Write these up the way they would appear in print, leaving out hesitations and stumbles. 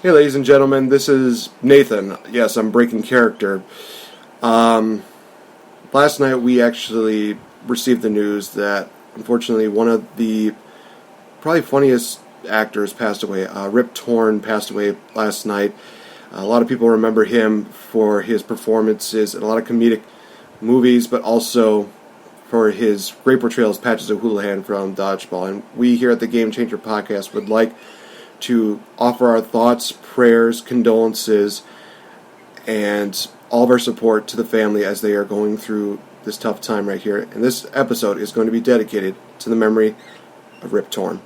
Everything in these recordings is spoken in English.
Hey, ladies and gentlemen, this is Nathan. Yes, I'm breaking character. Last night we actually received the news that, unfortunately, one of the probably funniest actors passed away. Rip Torn passed away last night. A lot of people remember him for his performances in a lot of comedic movies, but also for his great portrayal as Patches O'Houlihan from Dodgeball. And we here at the Game Changer Podcast would like to offer our thoughts, prayers, condolences, and all of our support to the family as they are going through this tough time right here. And this episode is going to be dedicated to the memory of Rip Torn.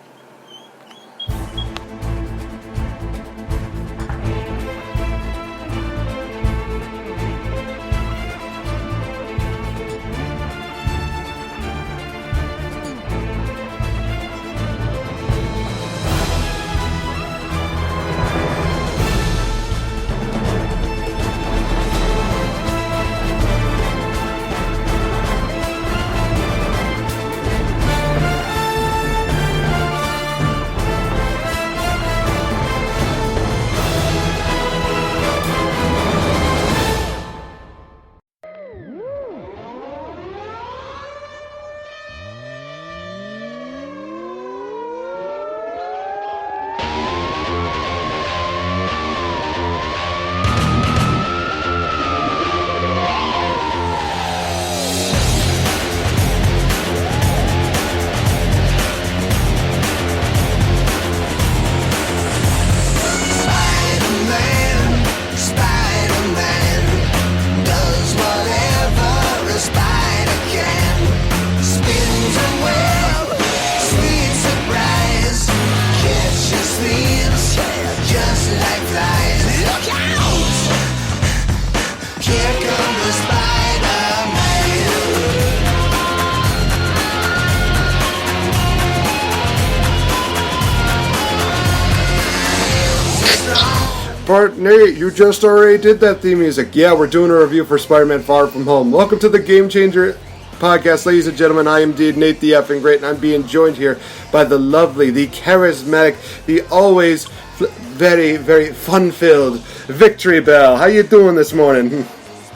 Nate, you just already did that theme music. Yeah, we're doing a review for Spider-Man Far From Home. Welcome to the Game Changer Podcast, ladies and gentlemen. I am indeed NateFNGreat, and I'm being joined here by the lovely, the charismatic, the always very, very fun-filled VictoriBelle. How you doing this morning?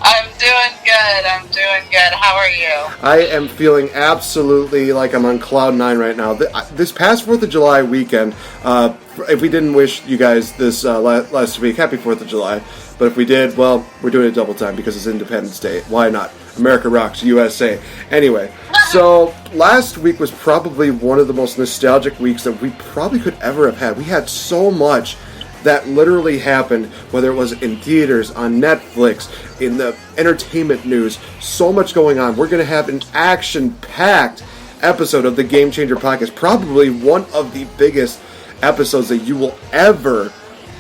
I'm doing good. How are you? I am feeling absolutely like I'm on cloud nine right now. This past 4th of July weekend, if we didn't wish you guys this last week, happy 4th of July. But if we did, well, we're doing it double time because it's Independence Day. Why not? America rocks, USA. Anyway, so last week was probably one of the most nostalgic weeks that we probably could ever have had. We had so much that literally happened, whether it was in theaters, on Netflix, in the entertainment news, so much going on. We're going to have an action-packed episode of the Game Changer Podcast, probably one of the biggest episodes that you will ever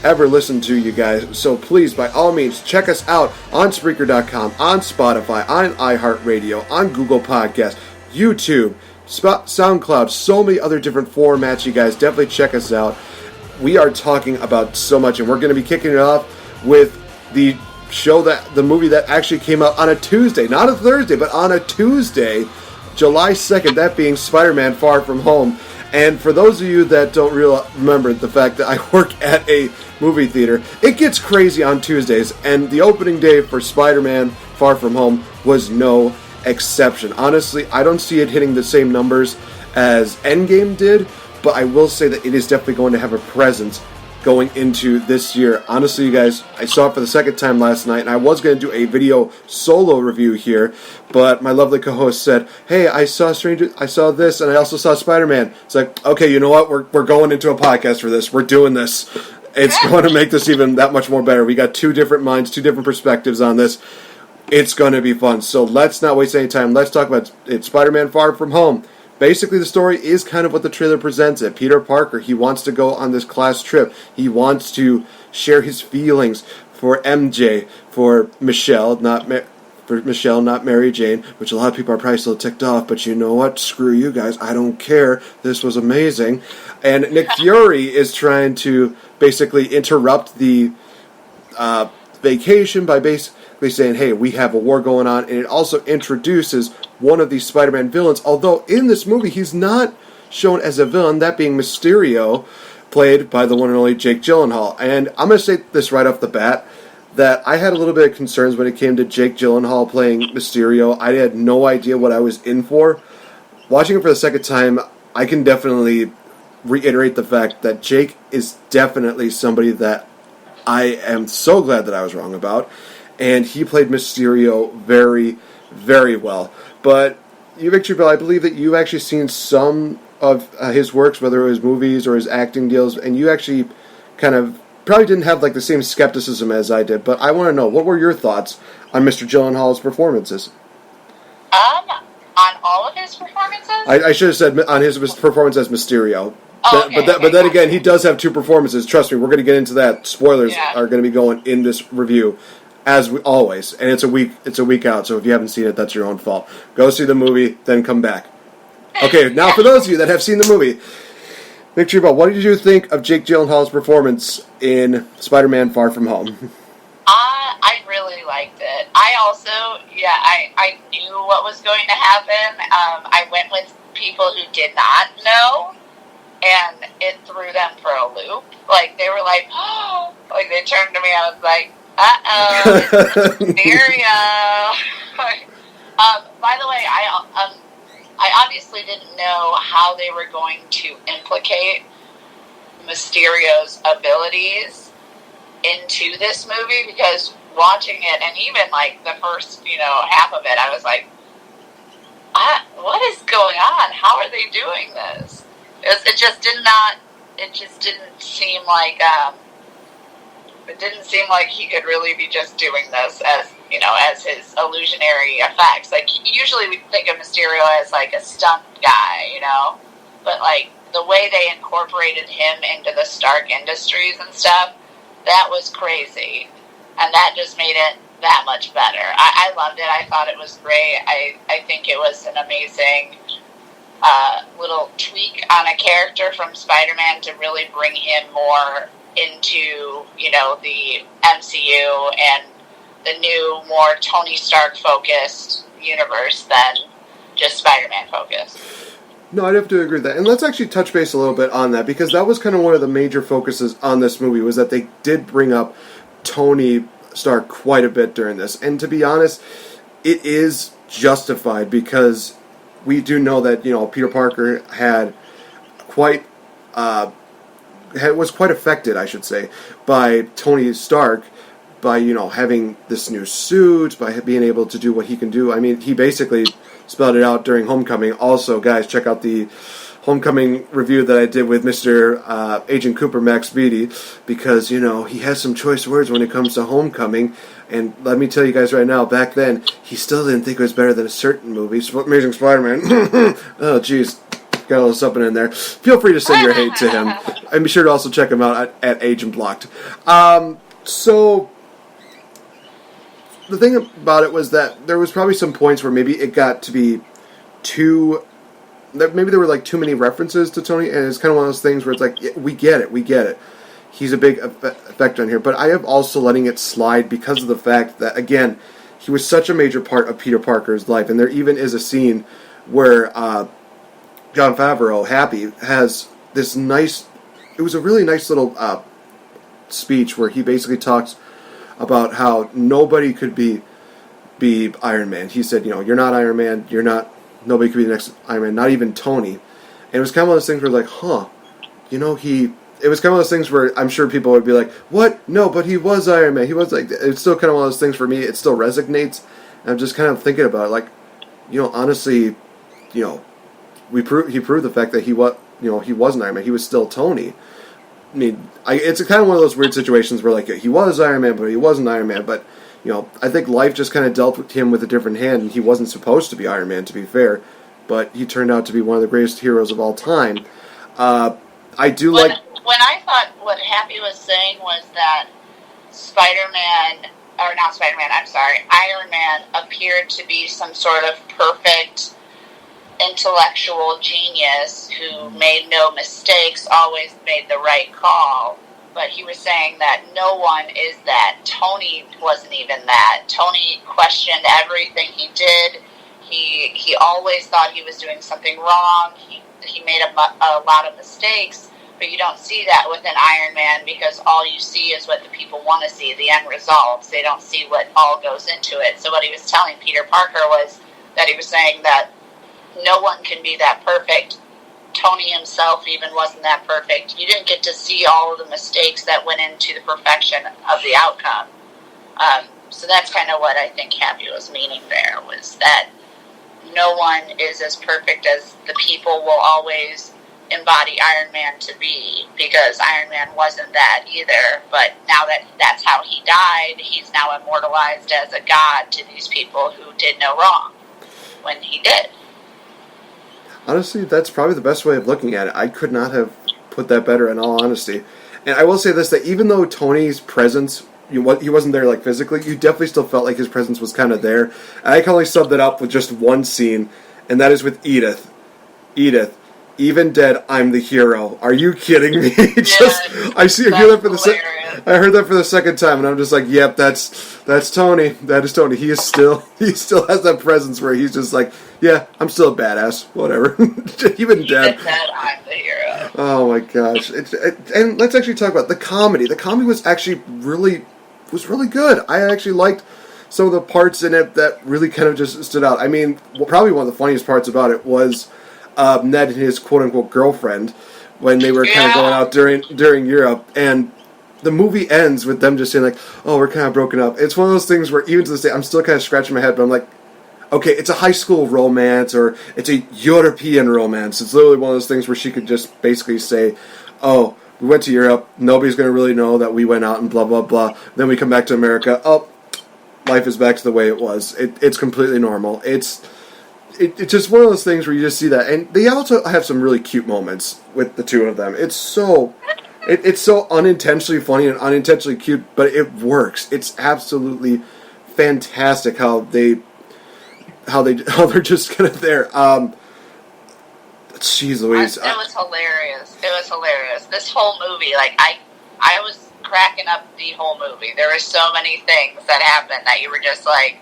listen to, you guys. So please, by all means, check us out on Spreaker.com, on Spotify, on iHeartRadio, on Google Podcasts, YouTube, SoundCloud, so many other different formats, you guys. Definitely check us out. We are talking about so much, and we're going to be kicking it off with the movie that actually came out on a Tuesday, not a Thursday, but on a Tuesday, July 2nd, that being Spider-Man Far From Home. And for those of you that don't remember the fact that I work at a movie theater, it gets crazy on Tuesdays, and the opening day for Spider-Man Far From Home was no exception. Honestly, I don't see it hitting the same numbers as Endgame did, but I will say that it is definitely going to have a presence going into this year. Honestly, you guys, I saw it for the second time last night, and I was going to do a video solo review here, but my lovely co-host said, hey, I saw this, and I also saw Spider-Man. It's like, okay, you know what? We're going into a podcast for this. We're doing this. It's going to make this even that much more better. We got two different minds, two different perspectives on this. It's going to be fun. So let's not waste any time. Let's talk about it. Spider-Man Far From Home. Basically, the story is kind of what the trailer presents it. Peter Parker, he wants to go on this class trip. He wants to share his feelings for MJ, for Michelle, not Mary Jane, which a lot of people are probably still ticked off, but you know what? Screw you guys. I don't care. This was amazing. And Nick Fury is trying to basically interrupt the vacation by basically saying, hey, we have a war going on, and it also introduces one of these Spider-Man villains, although in this movie he's not shown as a villain, that being Mysterio, played by the one and only Jake Gyllenhaal. And I'm going to say this right off the bat, that I had a little bit of concerns when it came to Jake Gyllenhaal playing Mysterio. I had no idea what I was in for. Watching it for the second time, I can definitely reiterate the fact that Jake is definitely somebody that I am so glad that I was wrong about. And he played Mysterio very, very well. But you, VictoriBelle, I believe that you've actually seen some of his works, whether it was movies or his acting deals, and you actually kind of probably didn't have like the same skepticism as I did. But I want to know, what were your thoughts on Mr. Gyllenhaal's performances? On all of his performances? I should have said on his performance as Mysterio. Oh, okay, But then again, he does have two performances. Trust me, we're going to get into that. Spoilers are going to be going in this review, as we always. And it's a week out, so if you haven't seen it, that's your own fault. Go see the movie, then come back. Okay, now for those of you that have seen the movie, VictoriBelle, what did you think of Jake Gyllenhaal's performance in Spider-Man: Far From Home? I really liked it. I also, I knew what was going to happen. I went with people who did not know, and it threw them for a loop. Like, they were like, oh, like, they turned to me, I was like, uh-oh, Mysterio. By the way, I obviously didn't know how they were going to implicate Mysterio's abilities into this movie, because watching it, and even like the first, half of it, I was like, what is going on? How are they doing this? It just didn't seem like, he could really be just doing this as his illusionary effects. Like, usually we think of Mysterio as like a stunt guy, but like the way they incorporated him into the Stark Industries and stuff, that was crazy. And that just made it that much better. I loved it. I thought it was great. I think it was an amazing little tweak on a character from Spider-Man to really bring him more into, the MCU and the new, more Tony Stark-focused universe than just Spider-Man-focused. No, I'd have to agree with that. And let's actually touch base a little bit on that, because that was kind of one of the major focuses on this movie, was that they did bring up Tony Stark quite a bit during this. And to be honest, it is justified, because we do know that, Peter Parker was quite affected, I should say, by Tony Stark, by, having this new suit, by being able to do what he can do. I mean, he basically spelled it out during Homecoming. Also, guys, check out the Homecoming review that I did with Mr. Agent Cooper Max Beatty, because, he has some choice words when it comes to Homecoming. And let me tell you guys right now, back then, he still didn't think it was better than a certain movie, Amazing Spider-Man. Oh, jeez. Got a little something in there. Feel free to send your hate to him. And be sure to also check him out at Agent Blocked. So, the thing about it was that there was probably some points where maybe it got to be maybe there were like too many references to Tony, and it's kind of one of those things where it's like, we get it. He's a big effect on here. But I am also letting it slide because of the fact that, again, he was such a major part of Peter Parker's life. And there even is a scene where Jon Favreau, Happy, has this it was a really nice little speech where he basically talks about how nobody could be Iron Man. He said, you're not Iron Man, nobody could be the next Iron Man, not even Tony. And it was kind of one of those things where like, it was kind of one of those things where I'm sure people would be like, what? No, but he was Iron Man. He was like, it's still kind of one of those things for me, it still resonates. And I'm just kind of thinking about it, like, honestly, he proved the fact that he wasn't Iron Man. He was still Tony. I mean, it's kind of one of those weird situations where, like, he was Iron Man, but he wasn't Iron Man. But, I think life just kind of dealt with him with a different hand, and he wasn't supposed to be Iron Man, to be fair. But he turned out to be one of the greatest heroes of all time. I do when I thought what Happy was saying was that Iron Man appeared to be some sort of perfect intellectual genius who made no mistakes, always made the right call. But he was saying that no one is that. Tony wasn't even that. Tony questioned everything he did. He always thought he was doing something wrong. He made a lot of mistakes. But you don't see that with an Iron Man because all you see is what the people want to see, the end results. They don't see what all goes into it. So what he was telling Peter Parker was that he was saying that no one can be that perfect. Tony himself even wasn't that perfect. You didn't get to see all of the mistakes that went into the perfection of the outcome. So that's kind of what I think Happy was meaning there, was that no one is as perfect as the people will always embody Iron Man to be, because Iron Man wasn't that either. But now that that's how he died, he's now immortalized as a god to these people who did no wrong when he did. Honestly, that's probably the best way of looking at it. I could not have put that better, in all honesty. And I will say this, that even though Tony's presence, he wasn't there like physically, you definitely still felt like his presence was kind of there. And I can only sum that up with just one scene, and that is with Edith. Edith, even dead, I'm the hero. Are you kidding me? I heard that for the second time, and I'm just like, yep, that's Tony. That is Tony. He still has that presence where he's just like, yeah, I'm still a badass. Whatever. Even dead, I'm the hero. Oh my gosh! And let's actually talk about the comedy. The comedy was actually really good. I actually liked some of the parts in it that really kind of just stood out. I mean, probably one of the funniest parts about it was Ned and his quote-unquote girlfriend when they were kind of going out during Europe, and the movie ends with them just saying like, oh, we're kind of broken up. It's one of those things where even to this day I'm still kind of scratching my head, but I'm like, okay, it's a high school romance or it's a European romance. It's literally one of those things where she could just basically say, oh, we went to Europe, nobody's going to really know that we went out and blah, blah, blah. Then we come back to America, oh, life is back to the way it was. It's completely normal. It's just one of those things where you just see that. And they also have some really cute moments with the two of them. It's so unintentionally funny and unintentionally cute, but it works. It's absolutely fantastic how they're just kind of there. Jeez Louise. It was hilarious. It was hilarious. This whole movie, like, I was cracking up the whole movie. There were so many things that happened that you were just like,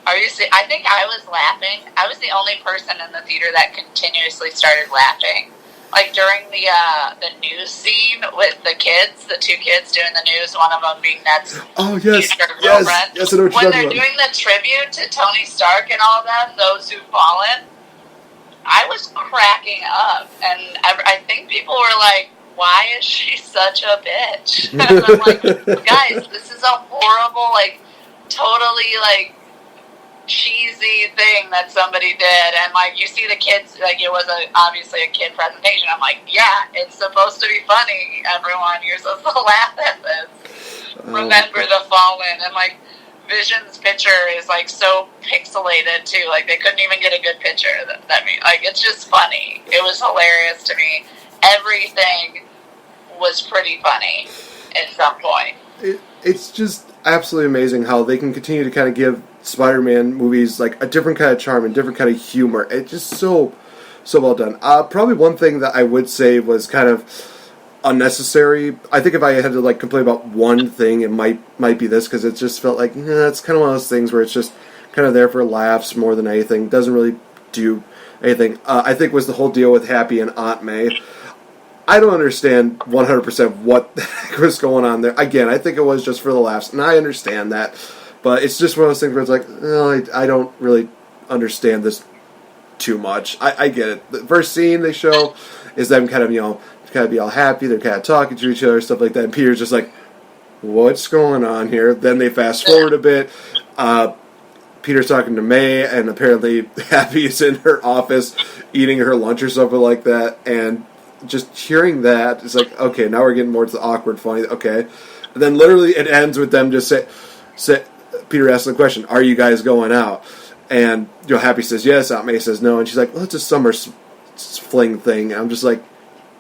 are you I think I was laughing. I was the only person in the theater that continuously started laughing. Like, during the news scene with the kids, the two kids doing the news, one of them being Ned's future girlfriend. Yes, I know what you're when they're talking doing the tribute to Tony Stark and all them, those who've fallen, I was cracking up. And I think people were like, why is she such a bitch? And I'm like, guys, this is a horrible, like, totally, like, cheesy thing that somebody did, and like you see the kids, like it was obviously a kid presentation. I'm like, yeah, it's supposed to be funny, everyone. You're supposed to laugh at this. Remember the fallen, and like Vision's picture is like so pixelated too. Like they couldn't even get a good picture. That mean, like it's just funny. It was hilarious to me. Everything was pretty funny at some point. It's just absolutely amazing how they can continue to kind of give Spider-Man movies like a different kind of charm and different kind of humor. It's just so well done. Probably one thing that I would say was kind of unnecessary. I think if I had to like complain about one thing, it might be this, because it just felt like it's kind of one of those things where it's just kind of there for laughs more than anything. Doesn't really do anything. I think was the whole deal with Happy and Aunt May. I don't understand 100% what the heck was going on there. Again, I think it was just for the laughs, and I understand that. But it's just one of those things where it's like, I don't really understand this too much. I get it. The first scene they show is them kind of, kind of be all happy. They're kind of talking to each other, stuff like that. And Peter's just like, what's going on here? Then they fast forward a bit. Peter's talking to May, and apparently Happy is in her office eating her lunch or something like that. And just hearing that, it's like, okay, now we're getting more to the awkward, funny. Okay. And then literally it ends with them just say Peter asks the question, are you guys going out? And Happy says yes, Aunt May says no, and she's like, well, it's a summer fling thing. And I'm just like,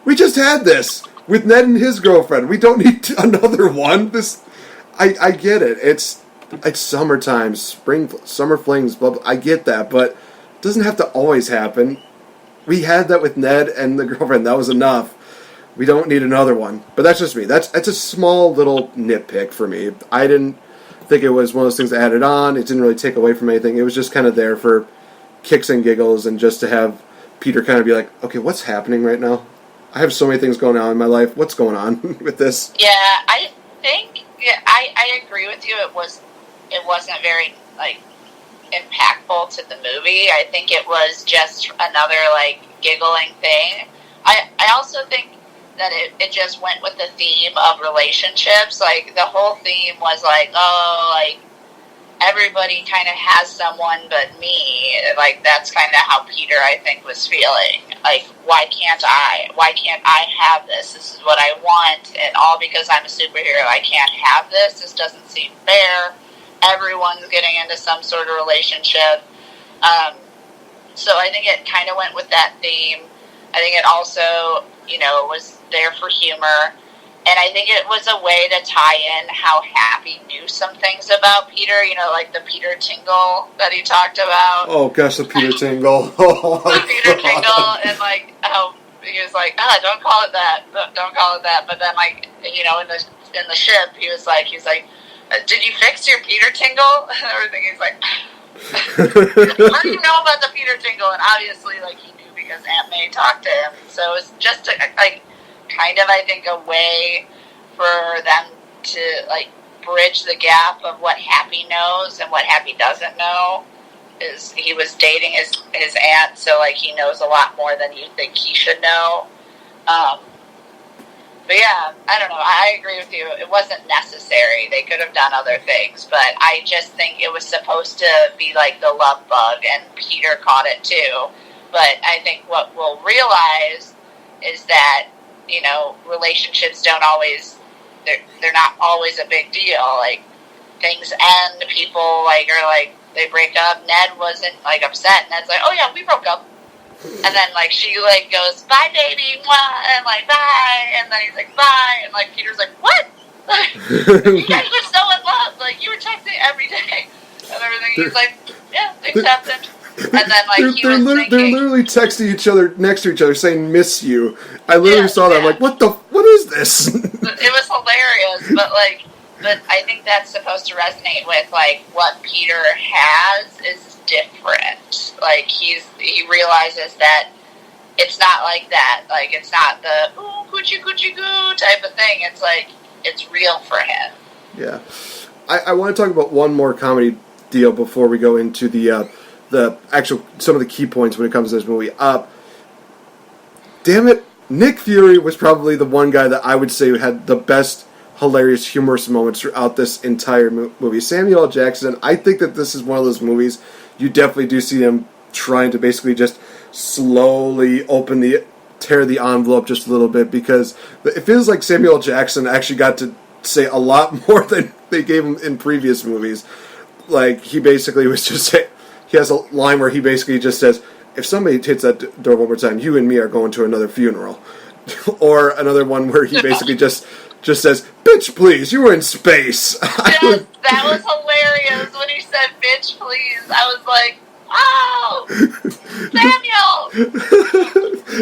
we just had this with Ned and his girlfriend. We don't need another one. I get it. It's summertime, summer flings, blah, blah. I get that, but it doesn't have to always happen. We had that with Ned and the girlfriend. That was enough. We don't need another one. But that's just me. That's a small little nitpick for me. I didn't think it was one of those things that added on. It didn't really take away from anything. It was just kind of there for kicks and giggles, and just to have Peter kind of be like, okay, what's happening right now? I have so many things going on in my life. What's going on with this? Yeah, I think I agree with you. It wasn't very like impactful to the movie. I think it was just another like giggling thing. I also think that it just went with the theme of relationships. Like the whole theme was like, oh, like everybody kind of has someone but me. Like that's kind of how Peter, I think, was feeling. Like, why can't I have this? This is what I want, and all because I'm a superhero, I can't have this. This doesn't seem fair. Everyone's getting into some sort of relationship. So I think it kind of went with that theme. I think it also, was there for humor. And I think it was a way to tie in how Happy knew some things about Peter, like the Peter tingle that he talked about. Oh, gosh, the Peter tingle. The Peter tingle, and, like, how he was like, don't call it that. Don't call it that. But then, like, in the ship, he was like, did you fix your Peter tingle? And everything. He's like, what do you know about the Peter tingle? And obviously, like, he knew because Aunt May talked to him. So it was just, kind of, I think, a way for them to, like, bridge the gap of what Happy knows and what Happy doesn't know. Is he was dating his aunt, so, like, he knows a lot more than you think he should know. But, yeah, I don't know. I agree with you. It wasn't necessary. They could have done other things, but I just think it was supposed to be, like, the love bug, and Peter caught it, too. But I think what we'll realize is that relationships don't always, they're not always a big deal. Like, things end, people, like, are, like, they break up. Ned wasn't, like, upset. Ned's like, oh, yeah, we broke up. And then, like, she, like, goes, bye, baby, mwah, and, like, bye. And then he's like, bye. And, like, Peter's like, what? You guys were so in love. Like, you were texting every day. And everything. He's like, yeah, things happened. And then, like, they're literally texting each other next to each other saying "miss you." I literally saw that. I'm like, what is this? It was hilarious, but I think that's supposed to resonate with, like, what Peter has is different. Like, he realizes that it's not like that. Like, it's not the ooh coochie coochie goo type of thing. It's like it's real for him. Yeah, I want to talk about one more comedy deal before we go into the actual, some of the key points when it comes to this movie. Damn it, Nick Fury was probably the one guy that I would say had the best hilarious, humorous moments throughout this entire movie. Samuel L. Jackson, I think that this is one of those movies you definitely do see him trying to basically just slowly tear the envelope just a little bit, because it feels like Samuel L. Jackson actually got to say a lot more than they gave him in previous movies. Like, he basically was just saying, he has a line where he basically just says, if somebody hits that door one more time, you and me are going to another funeral. Or another one where he basically just says, bitch, please, you were in space. Yes, that was hilarious when he said, bitch, please. I was like, oh, Samuel!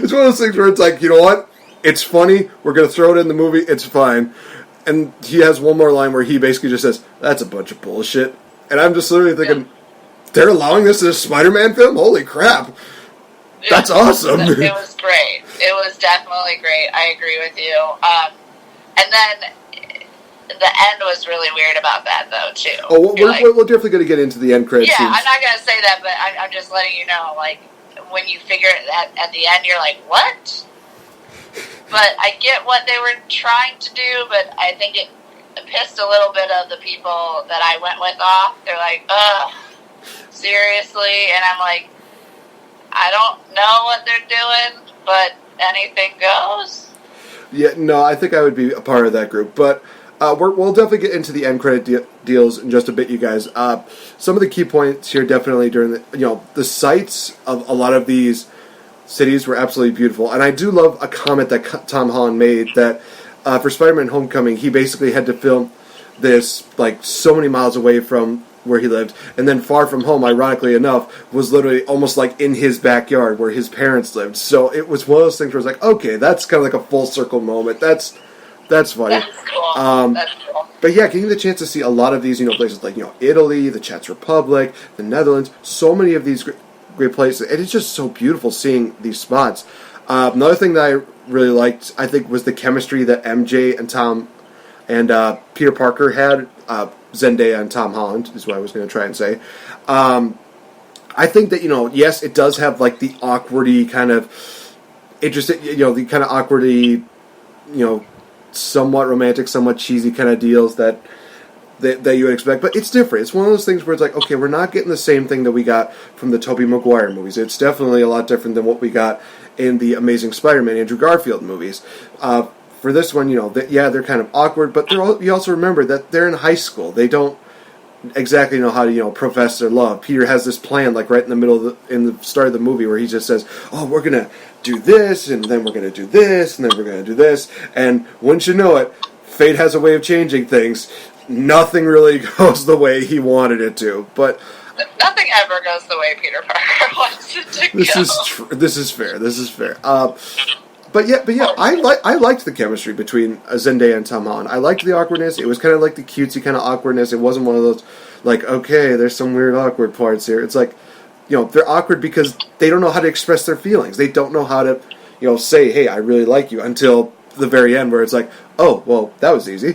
It's one of those things where it's like, you know what? It's funny. We're going to throw it in the movie. It's fine. And he has one more line where he basically just says, that's a bunch of bullshit. And I'm just literally thinking, they're allowing this in a Spider-Man film? Holy crap. That's awesome. It was great. It was definitely great. I agree with you. And then the end was really weird about that, though, too. Oh, we're definitely going to get into the end credits. Yeah, I'm not going to say that, but I'm just letting you know, like, when you figure it at the end, you're like, what? But I get what they were trying to do, but I think it pissed a little bit of the people that I went with off. They're like, ugh, seriously? And I'm like, I don't know what they're doing, but anything goes. Yeah, no, I think I would be a part of that group, but we'll definitely get into the end credit deals in just a bit, you guys. Some of the key points here, definitely during the sights of a lot of these cities were absolutely beautiful, and I do love a comment that Tom Holland made that for Spider-Man: Homecoming, he basically had to film this like so many miles away from where he lived, and then Far From Home, ironically enough, was literally almost like in his backyard where his parents lived. So it was one of those things where it's like, okay, that's kind of like a full circle moment. That's funny. That's cool. That's cool. But yeah, getting the chance to see a lot of these, places like Italy, the Czech Republic, the Netherlands, so many of these great places, and it's just so beautiful seeing these spots. Another thing that really liked, I think, was the chemistry that MJ and Tom and Peter Parker had. Zendaya and Tom Holland is what I was going to try and say. I think that, yes, it does have like the awkwardy kind of interesting, the kind of awkwardy, somewhat romantic, somewhat cheesy kind of deals that you would expect, but it's different. It's one of those things where it's like, okay, we're not getting the same thing that we got from the Tobey Maguire movies. It's definitely a lot different than what we got in the Amazing Spider-Man Andrew Garfield movies. For this one, they're kind of awkward, but you also remember that they're in high school. They don't exactly know how to, profess their love. Peter has this plan, like right in the middle in the start of the movie, where he just says, "Oh, we're gonna do this, and then we're gonna do this, and then we're gonna do this," and wouldn't you know it, fate has a way of changing things. Nothing really goes the way he wanted it to, but nothing ever goes the way Peter Parker wants it to go. This is fair. But yeah, I liked the chemistry between Zendaya and Tom Holland. I liked the awkwardness. It was kind of like the cutesy kind of awkwardness. It wasn't one of those, like, okay, there's some weird awkward parts here. It's like, they're awkward because they don't know how to express their feelings. They don't know how to, say, hey, I really like you, until the very end where it's like, oh, well, that was easy.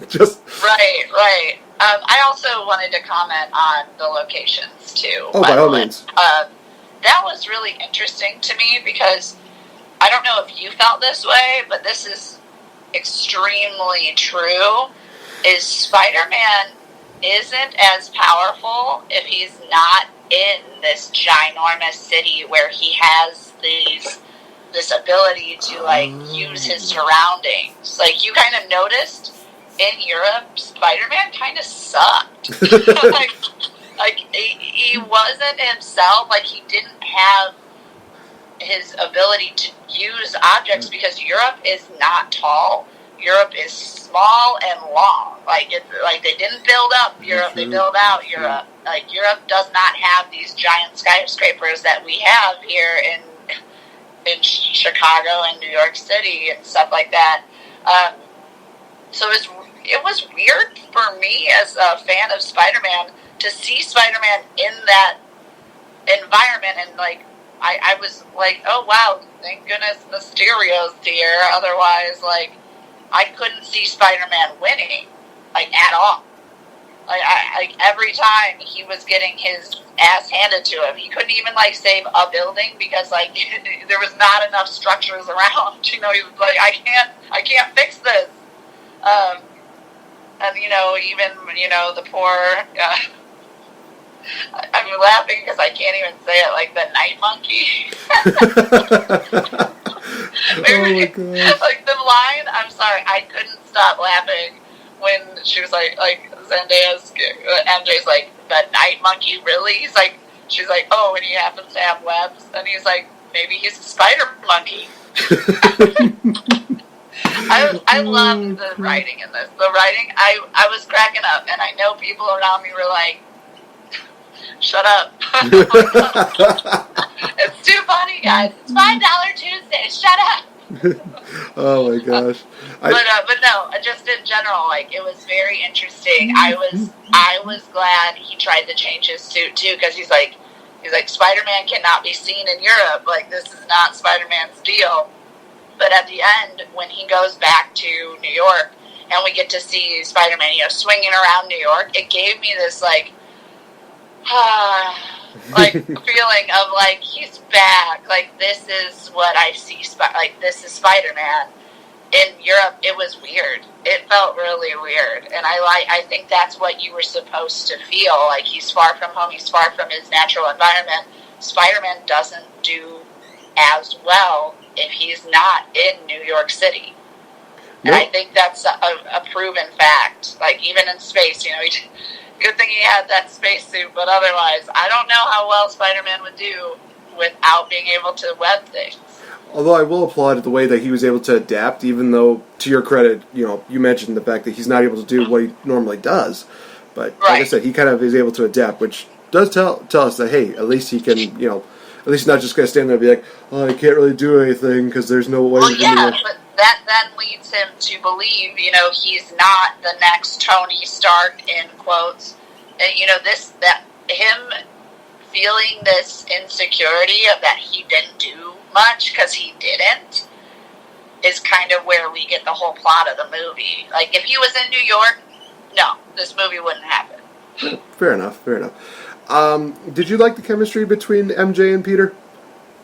Just Right. I also wanted to comment on the locations, too. Oh, by all means. That was really interesting to me because I don't know if you felt this way, but this is extremely true, is Spider-Man isn't as powerful if he's not in this ginormous city where he has this ability to, like, use his surroundings. Like, you kind of noticed in Europe, Spider-Man kind of sucked. like he wasn't himself. Like, he didn't have his ability to use objects because Europe is not tall. Europe is small and long. Like they didn't build up Europe, they build out Europe. Like, Europe does not have these giant skyscrapers that we have here in Chicago and New York City and stuff like that. So it was weird for me as a fan of Spider-Man to see Spider-Man in that environment, and like I was like, oh wow, thank goodness Mysterio's here. Otherwise, like, I couldn't see Spider-Man winning, like, at all. Like every time he was getting his ass handed to him, he couldn't even, like, save a building because, like, there was not enough structures around. He was like, I can't fix this. And even the poor. I'm laughing because I can't even say it, like the night monkey. Oh my God. Like, the line, I'm sorry, I couldn't stop laughing when she was like Zendaya's, MJ's like, the night monkey, really? She's like, oh, and he happens to have webs, and he's like, maybe he's a spider monkey. I love the writing in this. The writing, I was cracking up, and I know people around me were like, shut up. It's too funny, guys. It's $5 Tuesday. Shut up. Oh my gosh. But no, just in general, like, it was very interesting. I was glad he tried to change his suit too, because he's like Spider-Man cannot be seen in Europe. Like, this is not Spider-Man's deal. But at the end, when he goes back to New York and we get to see Spider-Man, swinging around New York, it gave me this like feeling of like, he's back. Like, this is what I see. Like, this is Spider-Man. In Europe, it was weird. It felt really weird, and I think that's what you were supposed to feel. Like, he's far from home. He's far from his natural environment. Spider-Man doesn't do as well if he's not in New York City. And I think that's a proven fact. Like, even in space, good thing he had that spacesuit, but otherwise, I don't know how well Spider-Man would do without being able to web things. Although I will applaud the way that he was able to adapt, even though, to your credit, you mentioned the fact that he's not able to do what he normally does. But, like I said, he kind of is able to adapt, which does tell us that, hey, at least he can, at least not just going to stand there and be like, oh, I can't really do anything because there's no way. Well, yeah, but that then leads him to believe, he's not the next Tony Stark, in quotes. And, him feeling this insecurity of that he didn't do much because he didn't, is kind of where we get the whole plot of the movie. Like, if he was in New York, no, this movie wouldn't happen. Fair enough. Did you like the chemistry between MJ and Peter?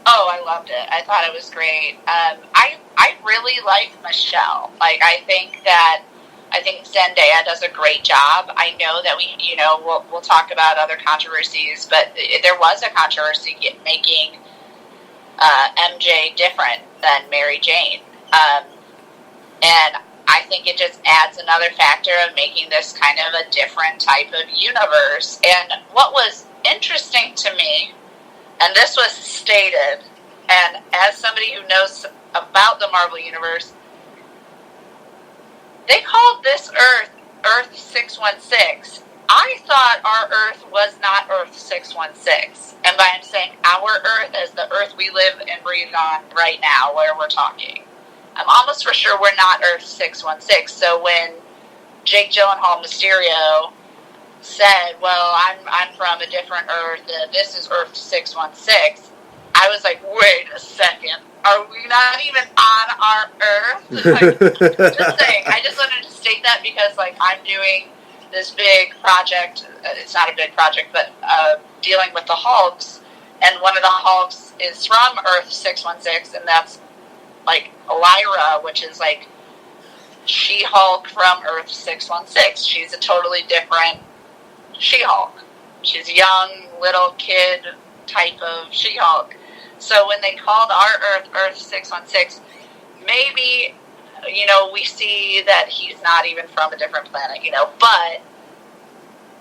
Oh, I loved it. I thought it was great. I really like Michelle. Like, I think Zendaya does a great job. I know that we'll talk about other controversies, but there was a controversy making MJ different than Mary Jane. And I think it just adds another factor of making this kind of a different type of universe. And what was interesting to me, and this was stated, and as somebody who knows about the Marvel Universe, they called this Earth 616. I thought our Earth was not Earth 616. And by I'm saying our Earth as the Earth we live and breathe on right now, where we're talking. I'm almost for sure we're not Earth 616. So when Jake Gyllenhaal Mysterio said, well, I'm from a different Earth, this is Earth 616, I was like, wait a second, are we not even on our Earth? Like, just saying, I just wanted to state that because, like, I'm doing this big project, it's not a big project, but dealing with the Hulks, and one of the Hulks is from Earth 616, and that's, like, Lyra, which is, like, She-Hulk from Earth 616. She's a totally different She-Hulk. She's a young, little kid type of She-Hulk. So when they called our Earth 616, maybe, we see that he's not even from a different planet, but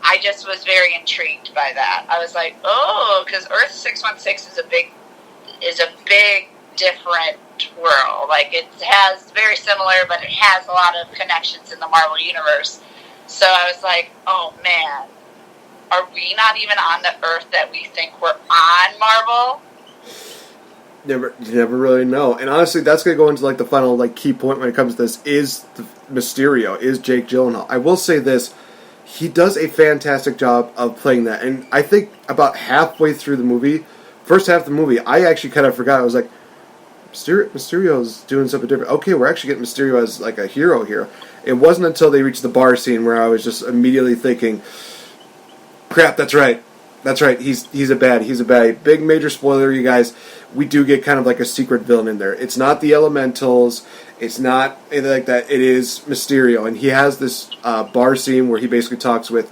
I just was very intrigued by that. I was like, oh, because Earth 616 is a big, different world. Like, it has very similar, but it has a lot of connections in the Marvel Universe. So I was like, oh man, are we not even on the Earth that we think we're on, Marvel? You never really know. And honestly, that's going to go into, like, the final, like, key point when it comes to this, is the Mysterio, is Jake Gyllenhaal. I will say this, he does a fantastic job of playing that. And I think about halfway through the movie, first half of the movie, I actually kind of forgot. I was like, Mysterio's doing something different. Okay, we're actually getting Mysterio as, like, a hero here. It wasn't until they reached the bar scene where I was just immediately thinking, crap, that's right. That's right, he's a baddie. Big major spoiler, you guys. We do get kind of like a secret villain in there. It's not the Elementals. It's not anything like that. It is Mysterio. And he has this bar scene where he basically talks with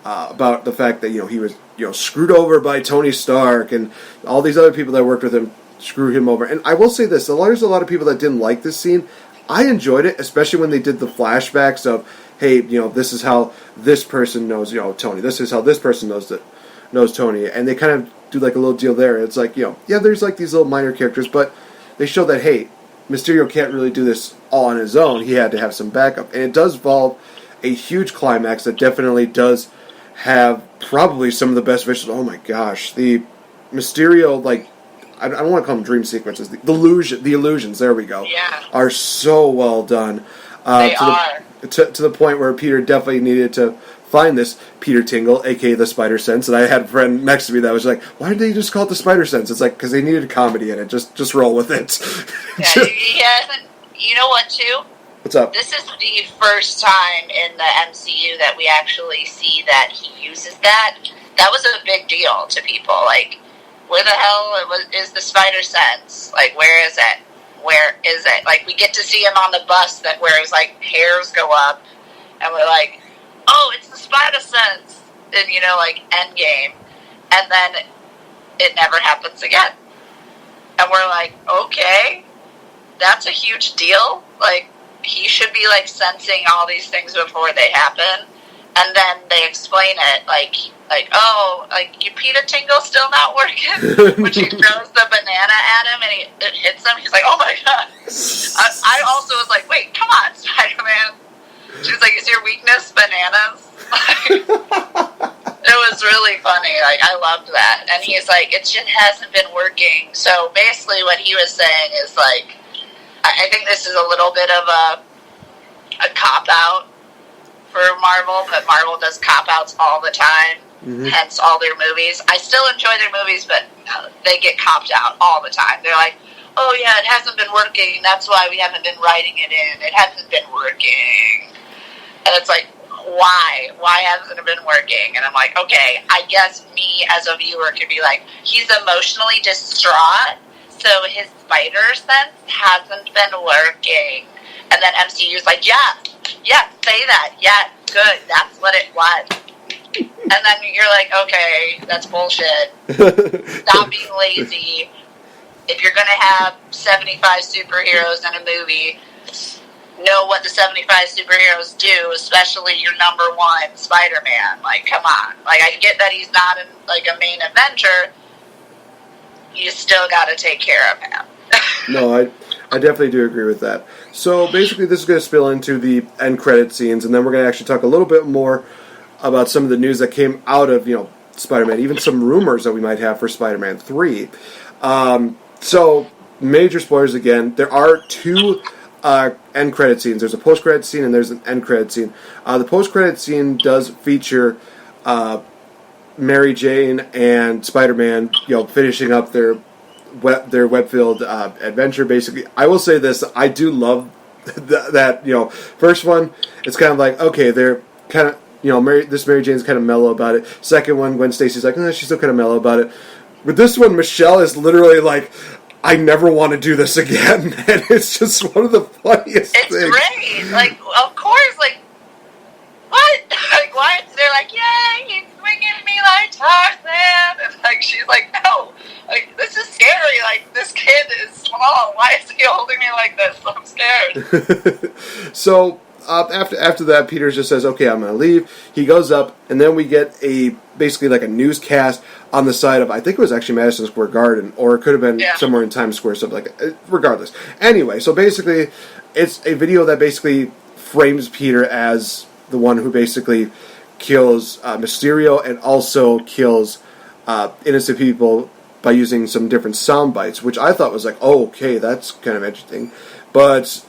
about the fact that, he was, screwed over by Tony Stark and all these other people that worked with him screw him over. And I will say this, there's a lot of people that didn't like this scene. I enjoyed it, especially when they did the flashbacks of, hey, this is how this person knows, Tony. This is how this person knows Tony. And they kind of do like a little deal there. It's like, there's like these little minor characters, but they show that, hey, Mysterio can't really do this all on his own. He had to have some backup. And it does involve a huge climax that definitely does have probably some of the best visuals. Oh my gosh. The Mysterio, like, I don't want to call them dream sequences. The illusions, there we go, yeah, are so well done. They are. To the point where Peter definitely needed to find this Peter Tingle, a.k.a. the Spider Sense. And I had a friend next to me that was like, why did they just call it the Spider Sense? It's like, because they needed a comedy in it. Just roll with it. Yeah, he hasn't. You know what, too? What's up? This is the first time in the MCU that we actually see that he uses that. That was a big deal to people. Like, where the hell is the Spider Sense? Like, where is it? Where is it? Like, we get to see him on the bus where his, like, hairs go up, and we're like, oh, it's the Spider Sense, in, like, Endgame, and then it never happens again. And we're like, okay, that's a huge deal. Like, he should be, like, sensing all these things before they happen. And then they explain it, like, oh, like, your Peter Tingle still not working? When she throws the banana at him and it hits him, he's like, oh my god. I also was like, wait, come on, Spider-Man. She's like, is your weakness bananas? It was really funny. Like, I loved that. And he's like, it just hasn't been working. So basically what he was saying is, like, I think this is a little bit of a cop-out for Marvel, but Marvel does cop-outs all the time, hence all their movies. I still enjoy their movies, but they get copped out all the time. They're like, oh yeah, it hasn't been working. That's why we haven't been writing it in. It hasn't been working. And it's like, why? Why hasn't it been working? And I'm like, okay, I guess me as a viewer could be like, he's emotionally distraught, so his spider sense hasn't been working. And then MCU's like, yeah, say that. Yeah, good. That's what it was. And then you're like, okay, that's bullshit. Stop being lazy. If you're going to have 75 superheroes in a movie, know what the 75 superheroes do, especially your number one, Spider-Man. Like, come on. Like, I get that he's not in, like, a main Avenger. You still got to take care of him. No, I definitely do agree with that. So, basically, this is going to spill into the end credit scenes, and then we're going to actually talk a little bit more about some of the news that came out of, Spider-Man, even some rumors that we might have for Spider-Man 3. So, major spoilers again. There are two end credit scenes. There's a post credit scene and there's an end credit scene. The post credit scene does feature Mary Jane and Spider-Man, finishing up their web-filled adventure. Basically, I will say this: I do love that. First one, it's kind of like, okay, they're kind of Mary Jane's kind of mellow about it. Second one, Gwen Stacy's like, she's still kind of mellow about it. With this one, Michelle is literally like, I never want to do this again. And it's just one of the funniest things. It's great. Like, of course, like, what? Like, why? They're like, yay, he's swinging me like Tarzan. And, like, she's like, no. Like, this is scary. Like, this kid is small. Why is he holding me like this? I'm scared. So, after that, Peter just says, okay, I'm going to leave. He goes up, and then we get basically like a newscast on the side of, I think it was actually Madison Square Garden, or it could have been somewhere in Times Square, something like that. Regardless. Anyway, so basically, it's a video that basically frames Peter as the one who basically kills Mysterio and also kills innocent people by using some different sound bites, which I thought was like, oh, okay, that's kind of interesting. But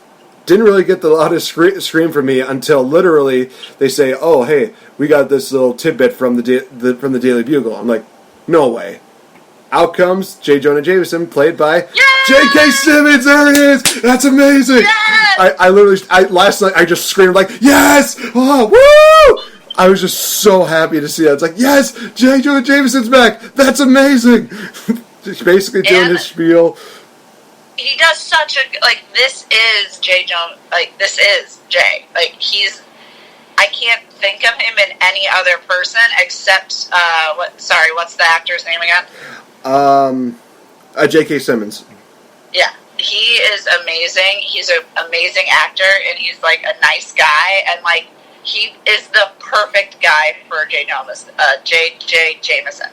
didn't really get the loudest scream from me until literally they say, oh, hey, we got this little tidbit from the Daily Bugle. I'm like, no way. Out comes J. Jonah Jameson, played by J.K. Simmons. There it is. That's amazing. Yes! I literally, last night I just screamed like, yes! Oh, woo! I was just so happy to see that. It's like, yes, J. Jonah Jameson's back. That's amazing. Just basically doing his spiel. He does such a, like, this is J. Jonah, like, this is Jay. Like, I can't think of him in any other person except, what's the actor's name again? J.K. Simmons. Yeah, he is amazing. He's an amazing actor, and he's, like, a nice guy, and, like, he is the perfect guy for J. Jameson.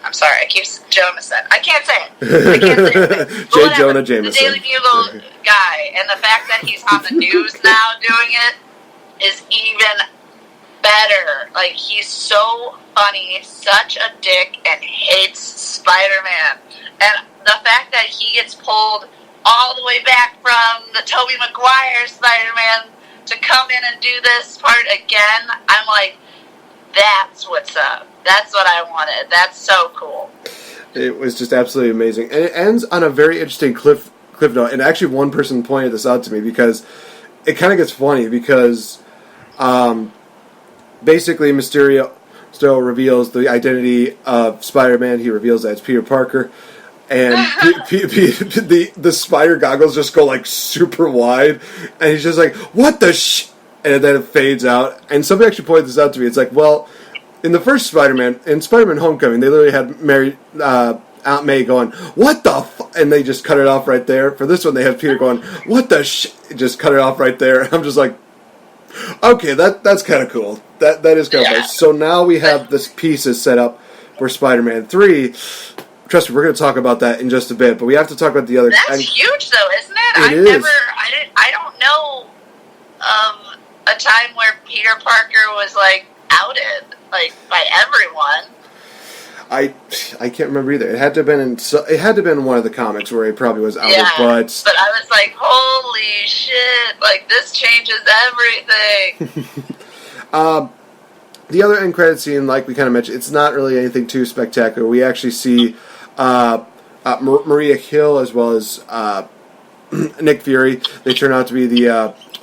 I'm sorry, I keep Jameson. I can't say it. J. Jonah Jameson. The Daily Bugle guy, and the fact that he's on the news now doing it is even better. Like, he's so funny, such a dick, and hates Spider-Man. And the fact that he gets pulled all the way back from the Tobey Maguire Spider-Man to come in and do this part again, I'm like, that's what's up. That's what I wanted. That's so cool. It was just absolutely amazing. And it ends on a very interesting cliff note. And actually one person pointed this out to me because it kind of gets funny because basically Mysterio still reveals the identity of Spider-Man. He reveals that it's Peter Parker. And the spider goggles just go like super wide, and he's just like, "What the sh?" And then it fades out. And somebody actually pointed this out to me. It's like, well, in the first Spider-Man, in Spider-Man: Homecoming, they literally had Aunt May going, "What the?" And they just cut it off right there. For this one, they have Peter going, "What the sh?" Just cut it off right there. I'm just like, okay, that's kind of cool. That is kind of nice. So now we have this pieces set up for Spider-Man 3. Trust me, we're going to talk about that in just a bit, but we have to talk about the other. That's huge, though, isn't it? I don't know a time where Peter Parker was like outed like by everyone. I can't remember either. It had to have been in one of the comics where he probably was outed, but I was like, holy shit! Like, this changes everything. The other end credit scene, like we kind of mentioned, it's not really anything too spectacular. We actually see Maria Hill as well as Nick Fury. They turn out to be the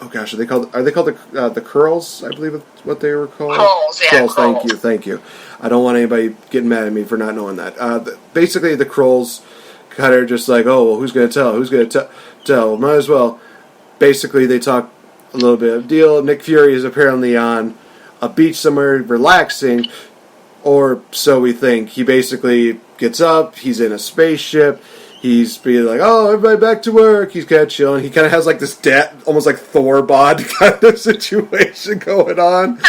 oh gosh, are they called the Curls? I believe it's what they were called. Krulls, yeah. Krulls. Thank you. I don't want anybody getting mad at me for not knowing that. Basically, the Krulls kind of just like, oh, well, who's going to tell? Who's going to tell? Might as well. Basically, they talk a little bit of deal. Nick Fury is apparently on a beach somewhere relaxing, or so we think. He basically gets up. He's in a spaceship. He's being like, oh, everybody back to work. He's kind of chilling. He kind of has like this almost like Thor bod kind of situation going on.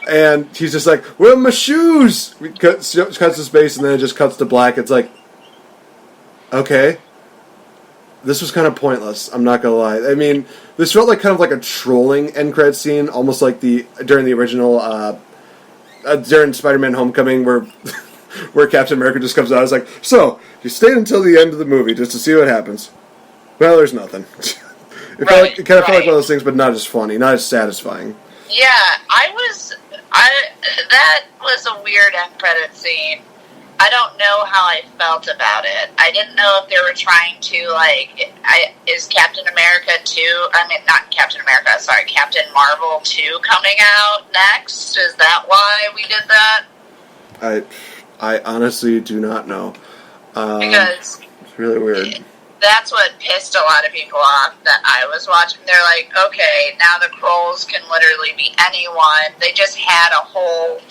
And he's just like, where are my shoes? Cuts to space, and then it just cuts to black. It's like, okay. This was kind of pointless. I'm not going to lie. I mean, this felt like kind of like a trolling end credit scene, almost like during the original, during Spider-Man Homecoming, where Captain America just comes out. It's like, so, you stayed until the end of the movie just to see what happens. Well, there's nothing. It kind of felt like one of those things, but not as funny, not as satisfying. Yeah, that was a weird end credit scene. I don't know how I felt about it. I didn't know if they were trying to, is Captain America 2, not Captain America, sorry, Captain Marvel 2 coming out next? Is that why we did that? I honestly do not know. Because it's really weird. That's what pissed a lot of people off that I was watching. They're like, okay, now the Krulls can literally be anyone. They just had a whole,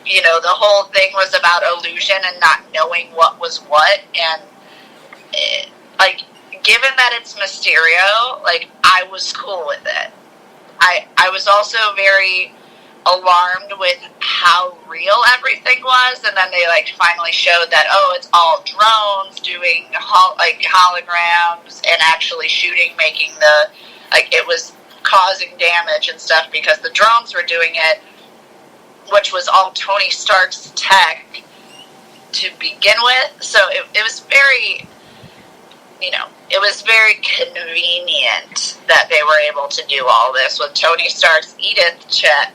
the whole thing was about illusion and not knowing what was what. And, given that it's Mysterio, I was cool with it. I was also very alarmed with how real everything was, and then they finally showed that it's all drones doing holograms and actually shooting, making it was causing damage and stuff because the drones were doing it, which was all Tony Stark's tech to begin with. So it was very, it was very convenient that they were able to do all this with Tony Stark's Edith tech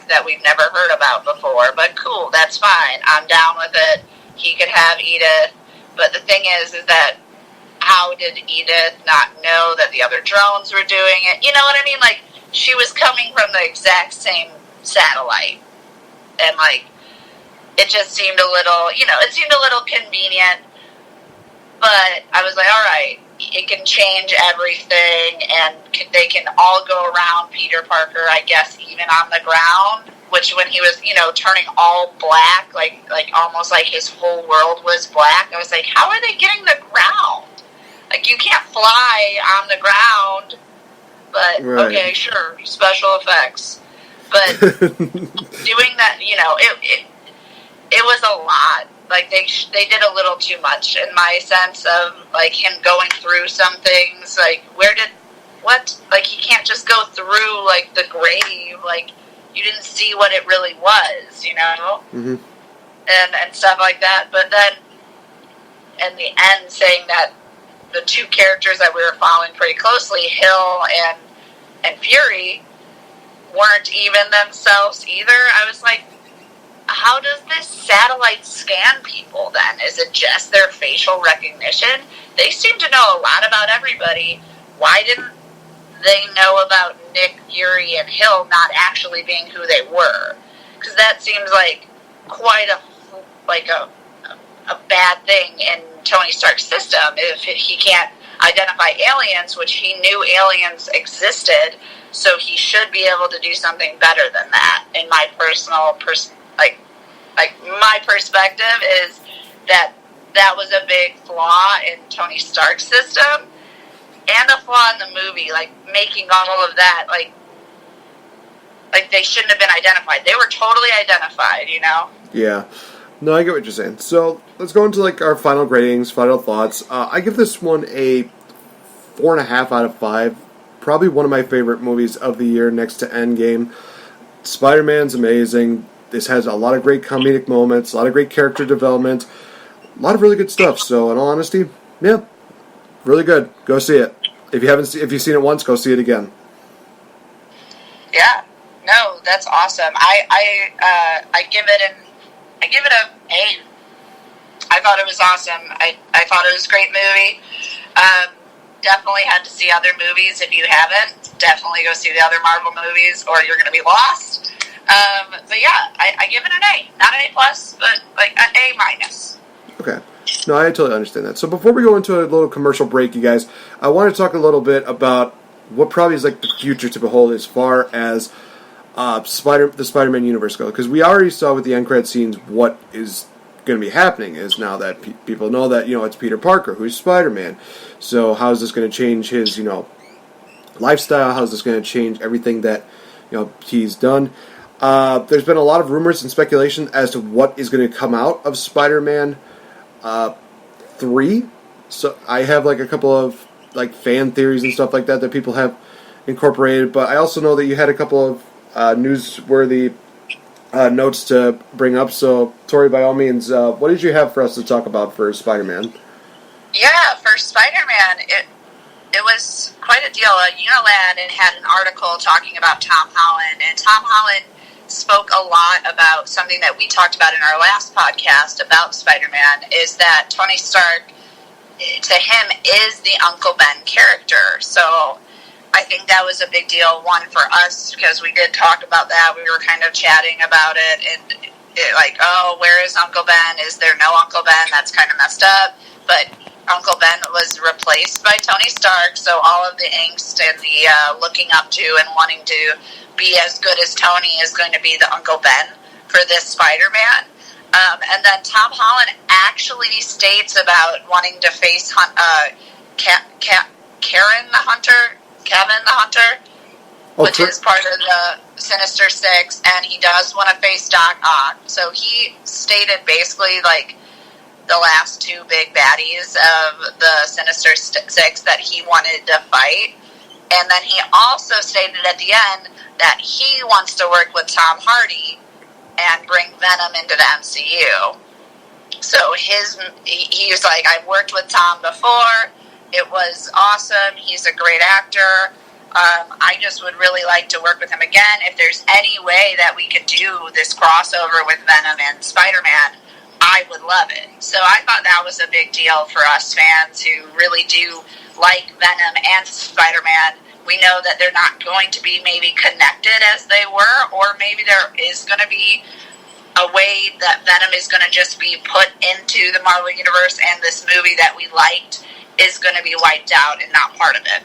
that we've never heard about before, but cool, that's fine. I'm down with it. He could have Edith, but the thing is that how did Edith not know that the other drones were doing it? You know what I mean? She was coming from the exact same satellite, and it just seemed a little, it seemed a little convenient, but I was like, all right, it can change everything, and they can all go around Peter Parker, I guess, even on the ground, which when he was, turning all black, almost like his whole world was black, I was like, how are they getting the ground? You can't fly on the ground, but, right. Okay, sure, special effects. But doing that, it was a lot. They did a little too much in my sense of, him going through some things, he can't just go through, the grave, you didn't see what it really was, Mm-hmm. And stuff like that, but then, in the end, saying that the two characters that we were following pretty closely, Hill and Fury, weren't even themselves either. I was like, how does this satellite scan people then? Is it just their facial recognition? They seem to know a lot about everybody. Why didn't they know about Nick, Fury, and Hill not actually being who they were? Because that seems like quite a bad thing in Tony Stark's system if he can't identify aliens, which he knew aliens existed, so he should be able to do something better than that. In my personal my perspective is that was a big flaw in Tony Stark's system, and a flaw in the movie, making all of that, they shouldn't have been identified. They were totally identified, Yeah. No, I get what you're saying. So, let's go into, our final gradings, final thoughts. I give this one a 4.5 out of 5. Probably one of my favorite movies of the year next to Endgame. Spider-Man's amazing. This has a lot of great comedic moments, a lot of great character development, a lot of really good stuff. So, in all honesty, yeah, really good. Go see it. If you've seen it once, go see it again. Yeah, no, that's awesome. I give it a A. I thought it was awesome. I thought it was a great movie. definitely had to see other movies. If you haven't, definitely go see the other Marvel movies, or you're going to be lost. But yeah, I give it an A. Not an A+, but like an A-. Okay. No, I totally understand that. So before we go into a little commercial break, you guys, I want to talk a little bit about what probably is like the future to behold as far as the Spider-Man universe goes. Because we already saw with the end credit scenes what is going to be happening is now that people know that, it's Peter Parker who's Spider-Man. So how is this going to change his, lifestyle? How is this going to change everything that, he's done? There's been a lot of rumors and speculation as to what is going to come out of Spider-Man 3. So I have like a couple of like fan theories and stuff like that people have incorporated, but I also know that you had a couple of newsworthy notes to bring up. So Tori, by all means, what did you have for us to talk about for Spider-Man? Yeah, for Spider-Man, it was quite a deal. Mulan had an article talking about Tom Holland, and Tom Holland spoke a lot about something that we talked about in our last podcast about Spider-Man, is that Tony Stark, to him, is the Uncle Ben character. So I think that was a big deal, one, for us, because we did talk about that. We were kind of chatting about it, and where is Uncle Ben? Is there no Uncle Ben? That's kind of messed up. But Uncle Ben was replaced by Tony Stark, so all of the angst and the looking up to and wanting to be as good as Tony is going to be the Uncle Ben for this Spider-Man. And then Tom Holland actually states about wanting to face Kevin the Hunter, which is part of the Sinister Six, and he does want to face Doc Ock. So he stated basically like the last two big baddies of the Sinister Six that he wanted to fight. And then he also stated at the end that he wants to work with Tom Hardy and bring Venom into the MCU. So he's like, I've worked with Tom before. It was awesome. He's a great actor. I just would really like to work with him again. If there's any way that we could do this crossover with Venom and Spider-Man, I would love it. So I thought that was a big deal for us fans who really do like Venom and Spider-Man. We know that they're not going to be maybe connected as they were, or maybe there is going to be a way that Venom is going to just be put into the Marvel Universe, and this movie that we liked is going to be wiped out and not part of it.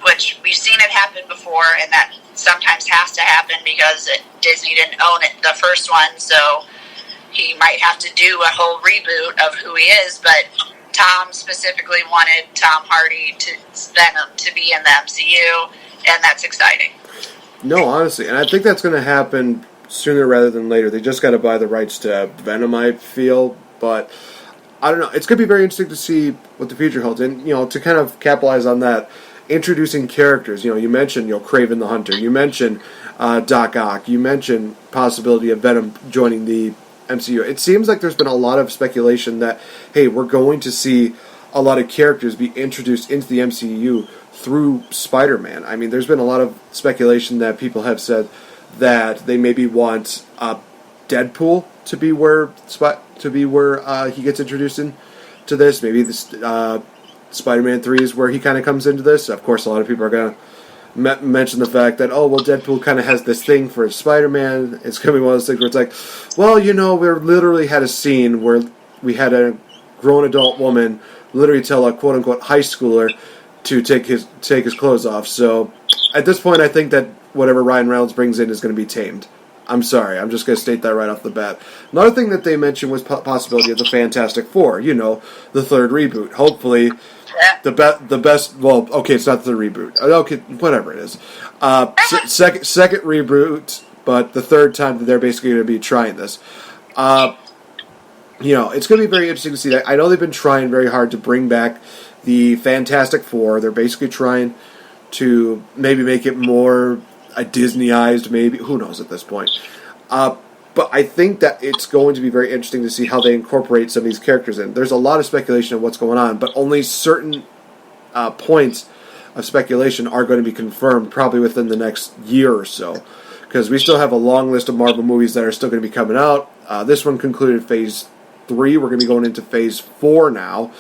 Which we've seen it happen before, and that sometimes has to happen because Disney didn't own it, the first one, so he might have to do a whole reboot of who he is, but Tom specifically wanted Tom Hardy to Venom to be in the MCU, and that's exciting. No, honestly, and I think that's going to happen sooner rather than later. They just got to buy the rights to Venom, I feel, but I don't know. It's going to be very interesting to see what the future holds, and to kind of capitalize on that, introducing characters. You mentioned Kraven the Hunter. You mentioned Doc Ock. You mentioned possibility of Venom joining the MCU. It seems like there's been a lot of speculation that, hey, we're going to see a lot of characters be introduced into the MCU through Spider-Man. I mean, there's been a lot of speculation that people have said that they maybe want Deadpool to be where he gets introduced into this. Maybe this Spider-Man 3 is where he kind of comes into this. Of course, a lot of people are going to mention the fact that, Deadpool kind of has this thing for Spider-Man. It's going to be one of those things where it's like, we literally had a scene where we had a grown adult woman literally tell a quote-unquote high schooler to take his clothes off. So at this point, I think that whatever Ryan Reynolds brings in is going to be tamed. I'm sorry. I'm just going to state that right off the bat. Another thing that they mentioned was possibility of the Fantastic Four. The third reboot. Hopefully, the best. Well, okay, it's not the reboot. Okay, whatever it is. Second reboot, but the third time that they're basically going to be trying this. It's going to be very interesting to see that. I know they've been trying very hard to bring back the Fantastic Four. They're basically trying to maybe make it more a Disneyized, maybe. Who knows at this point? But I think that it's going to be very interesting to see how they incorporate some of these characters in. There's a lot of speculation of what's going on, but only certain points of speculation are going to be confirmed probably within the next year or so. Because we still have a long list of Marvel movies that are still going to be coming out. This one concluded Phase 3. We're going to be going into Phase 4 now.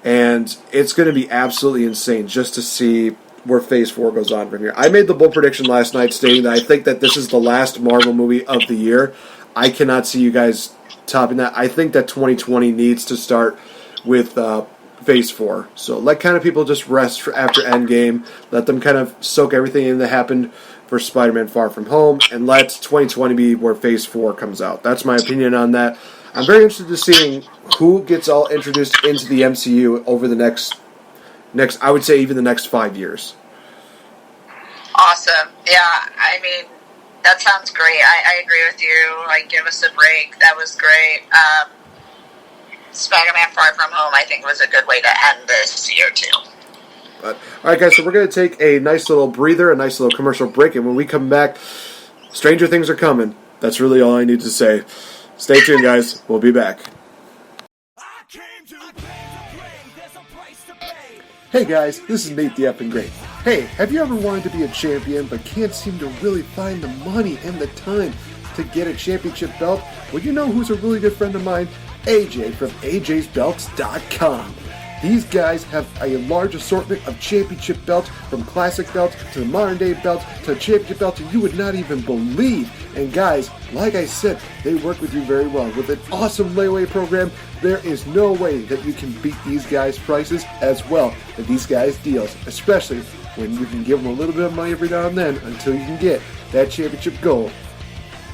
And it's going to be absolutely insane just to see where Phase 4 goes on from here. I made the bold prediction last night stating that I think that this is the last Marvel movie of the year. I cannot see you guys topping that. I think that 2020 needs to start with Phase 4. So let kind of people just rest after Endgame. Let them kind of soak everything in that happened for Spider-Man Far From Home, and let 2020 be where Phase 4 comes out. That's my opinion on that. I'm very interested to seeing who gets all introduced into the MCU over the next I would say even the next 5 years. Awesome. Yeah, I mean, that sounds great. I agree with you. Like, give us a break. That was great. Spider-Man Far From Home, I think, was a good way to end this year, too. But, all right, guys, so we're going to take a nice little breather, a nice little commercial break, and when we come back, stranger things are coming. That's really all I need to say. Stay tuned, guys. We'll be back. Hey guys, this is NateFNGreat. Hey, have you ever wanted to be a champion but can't seem to really find the money and the time to get a championship belt? Well, you know who's a really good friend of mine? AJ from AJsBelts.com. These guys have a large assortment of championship belts, from classic belts to the modern day belts to championship belts you would not even believe. And guys, like I said, they work with you very well. With an awesome layaway program, there is no way that you can beat these guys' prices as well as these guys' deals, especially when you can give them a little bit of money every now and then until you can get that championship goal.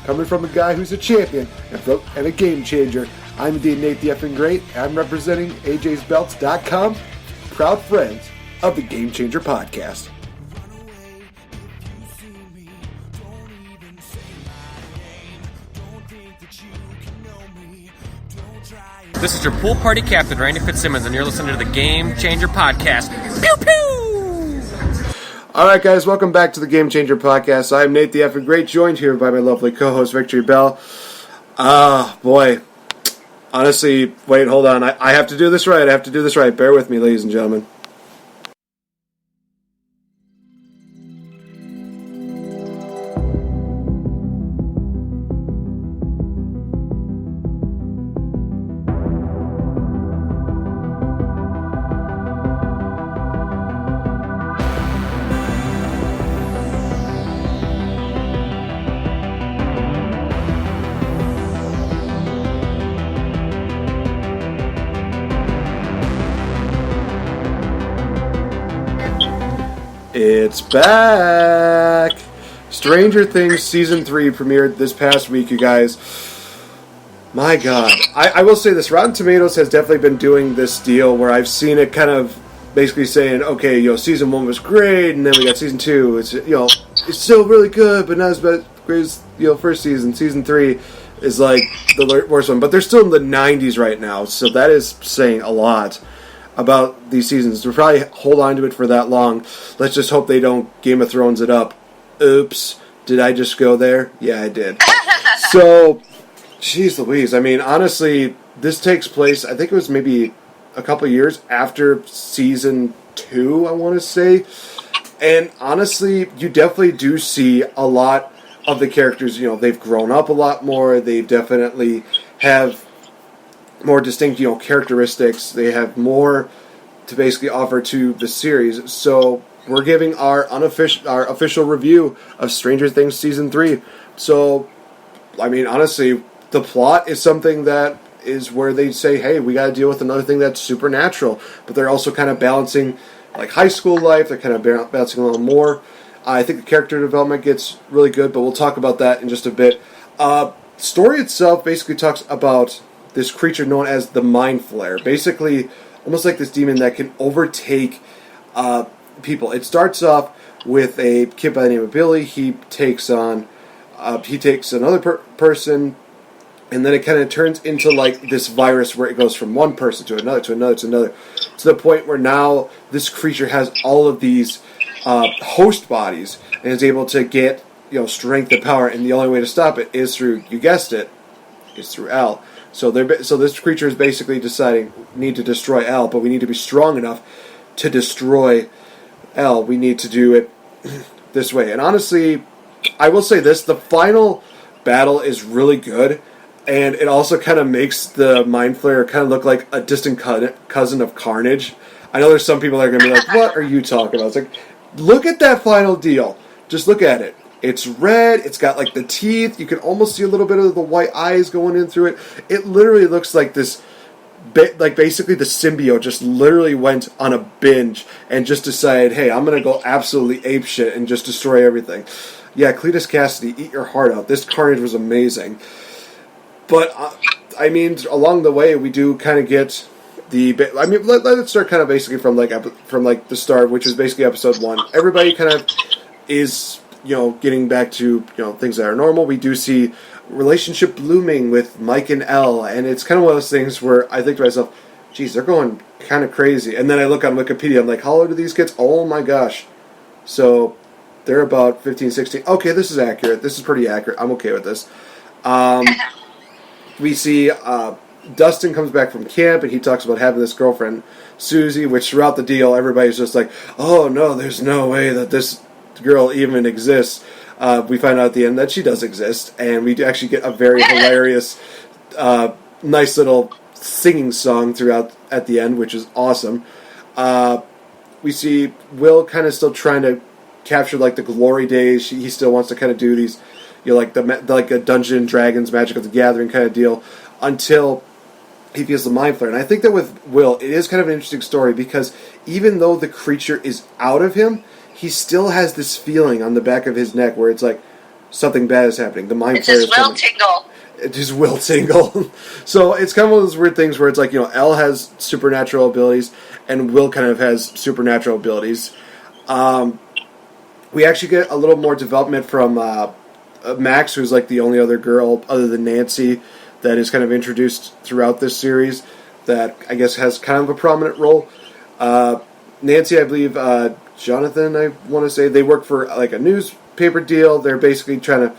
Coming from a guy who's a champion and a game changer, I'm indeed NateFNGreat. I'm representing AJsBelts.com, proud friends of the Game Changer podcast. This is your pool party captain, Randy Fitzsimmons, and you're listening to the Game Changer podcast. Pew pew! All right, guys, welcome back to the Game Changer podcast. I'm NateFNGreat, joined here by my lovely co-host, Victory Bell. Boy. Honestly, wait, hold on. I have to do this right. Bear with me, ladies and gentlemen. It's back! Stranger Things Season 3 premiered this past week, you guys. My God. I will say this, Rotten Tomatoes has definitely been doing this deal where I've seen it kind of basically saying, okay, Season 1 was great, and then we got Season 2. It's, it's still really good, but not as great as, first season. Season 3 is like the worst one. But they're still in the 90s right now, so that is saying a lot about these seasons. We'll probably hold on to it for that long. Let's just hope they don't Game of Thrones it up. Oops. Did I just go there? Yeah, I did. So, jeez Louise. I mean, honestly, this takes place, I think it was maybe a couple years after Season 2, I want to say. And honestly, you definitely do see a lot of the characters, they've grown up a lot more. They definitely have more distinct, characteristics. They have more to basically offer to the series. So we're giving our official review of Stranger Things Season 3. So, I mean, honestly, the plot is something that is where they say, hey, we got to deal with another thing that's supernatural. But they're also kind of balancing, like, high school life. They're kind of balancing a little more. I think the character development gets really good, but we'll talk about that in just a bit. Story itself basically talks about this creature known as the Mind Flayer. Basically, almost like this demon that can overtake people. It starts off with a kid by the name of Billy. He takes another person, and then it kind of turns into like this virus where it goes from one person to another, to another, to another, to the point where now this creature has all of these host bodies and is able to get strength and power, and the only way to stop it is through, you guessed it, is through Al. So this creature is basically deciding, we need to destroy Al, but we need to be strong enough to destroy Al. We need to do it this way. And honestly, I will say this, the final battle is really good. And it also kind of makes the Mind Flayer kind of look like a distant cousin of Carnage. I know there's some people that are going to be like, what are you talking about? It's like, look at that final deal. Just look at it. It's red. It's got like the teeth. You can almost see a little bit of the white eyes going in through it. It literally looks like this, like basically the symbiote just literally went on a binge and just decided, hey, I'm going to go absolutely apeshit and just destroy everything. Yeah, Cletus Cassidy, eat your heart out. This Carnage was amazing. But, I mean, along the way, we do kind of get let's start kind of basically from the start, which is basically episode 1. Everybody kind of is, getting back to, things that are normal. We do see relationship blooming with Mike and Elle, and it's kind of one of those things where I think to myself, geez, they're going kind of crazy. And then I look on Wikipedia, I'm like, how old are these kids? Oh my gosh. So, they're about 15, 16. Okay, this is accurate. This is pretty accurate. I'm okay with this. We see Dustin comes back from camp, and he talks about having this girlfriend, Susie, which throughout the deal, everybody's just like, oh, no, there's no way that this girl even exists. We find out at the end that she does exist, and we do actually get a very hilarious, nice little singing song throughout at the end, which is awesome. We see Will kind of still trying to capture, like, the glory days. He still wants to kind of do these, like a Dungeons and Dragons, Magic of the Gathering kind of deal, until he feels the Mind Flayer. And I think that with Will, it is kind of an interesting story, because even though the creature is out of him, he still has this feeling on the back of his neck where it's like something bad is happening. The Mind Flayer is coming. It's his will tingle. So it's kind of one of those weird things where it's like, Elle has supernatural abilities, and Will kind of has supernatural abilities. We actually get a little more development from Max, who's like the only other girl other than Nancy that is kind of introduced throughout this series that I guess has kind of a prominent role. Nancy, I believe, Jonathan, I want to say, they work for like a newspaper deal. They're basically trying to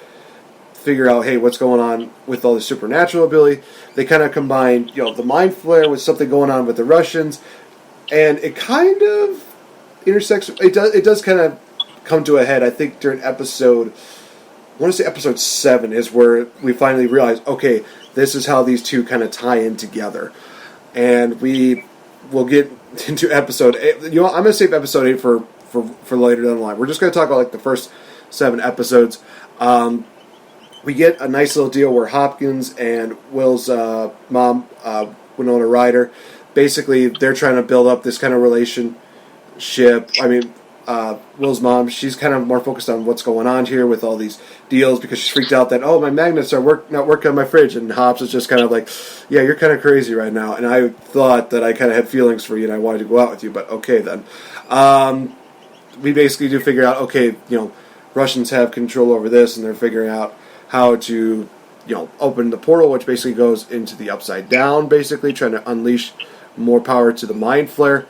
figure out, hey, what's going on with all the supernatural ability. They kind of combine, the Mind Flayer with something going on with the Russians, and it kind of intersects. It does kind of come to a head, I think, during episode 7 is where we finally realize, okay, this is how these two kind of tie in together. And we will get into episode 8. I'm going to save episode 8 for later down the line. We're just going to talk about like the first 7 episodes. We get a nice little deal where Hopkins and Will's mom, Winona Ryder, basically they're trying to build up this kind of relationship. I mean, Will's mom, she's kind of more focused on what's going on here with all these deals, because she's freaked out that, my magnets are not working on my fridge, and Hops is just kind of like, yeah, you're kind of crazy right now, and I thought that I kind of had feelings for you and I wanted to go out with you, but okay then. We basically do figure out, okay, Russians have control over this, and they're figuring out how to, open the portal, which basically goes into the Upside Down, basically trying to unleash more power to the Mind Flayer,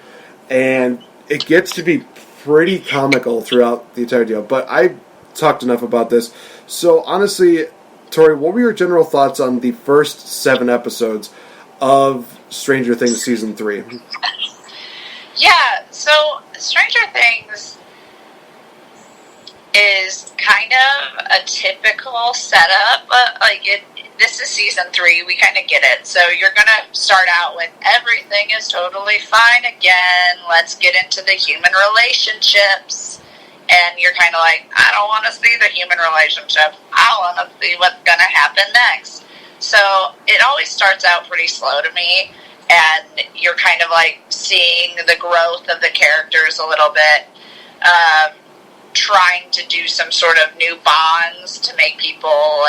and it gets to be pretty comical throughout the entire deal. But I talked enough about this. So honestly, Tori, what were your general thoughts on the first 7 episodes of Stranger Things Season 3? Yeah, so Stranger Things is kind of a typical setup, but this is Season 3, we kind of get it. So you're going to start out with everything is totally fine again, let's get into the human relationships. And you're kind of like, I don't want to see the human relationship, I want to see what's going to happen next. So it always starts out pretty slow to me, and you're kind of like seeing the growth of the characters a little bit, trying to do some sort of new bonds to make people,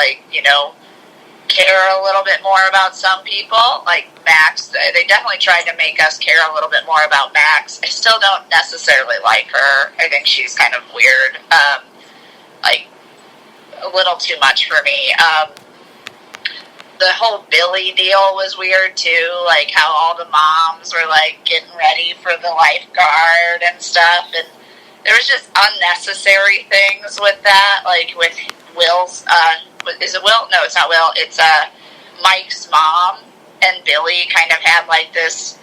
care a little bit more about some people. Like Max, they definitely tried to make us care a little bit more about Max. I still don't necessarily like her. I think she's kind of weird. A little too much for me. The whole Billy deal was weird too, like how all the moms were getting ready for the lifeguard and stuff, and there was just unnecessary things with that, like with Will's, is it Will? No, it's not Will. It's Mike's mom and Billy kind of had this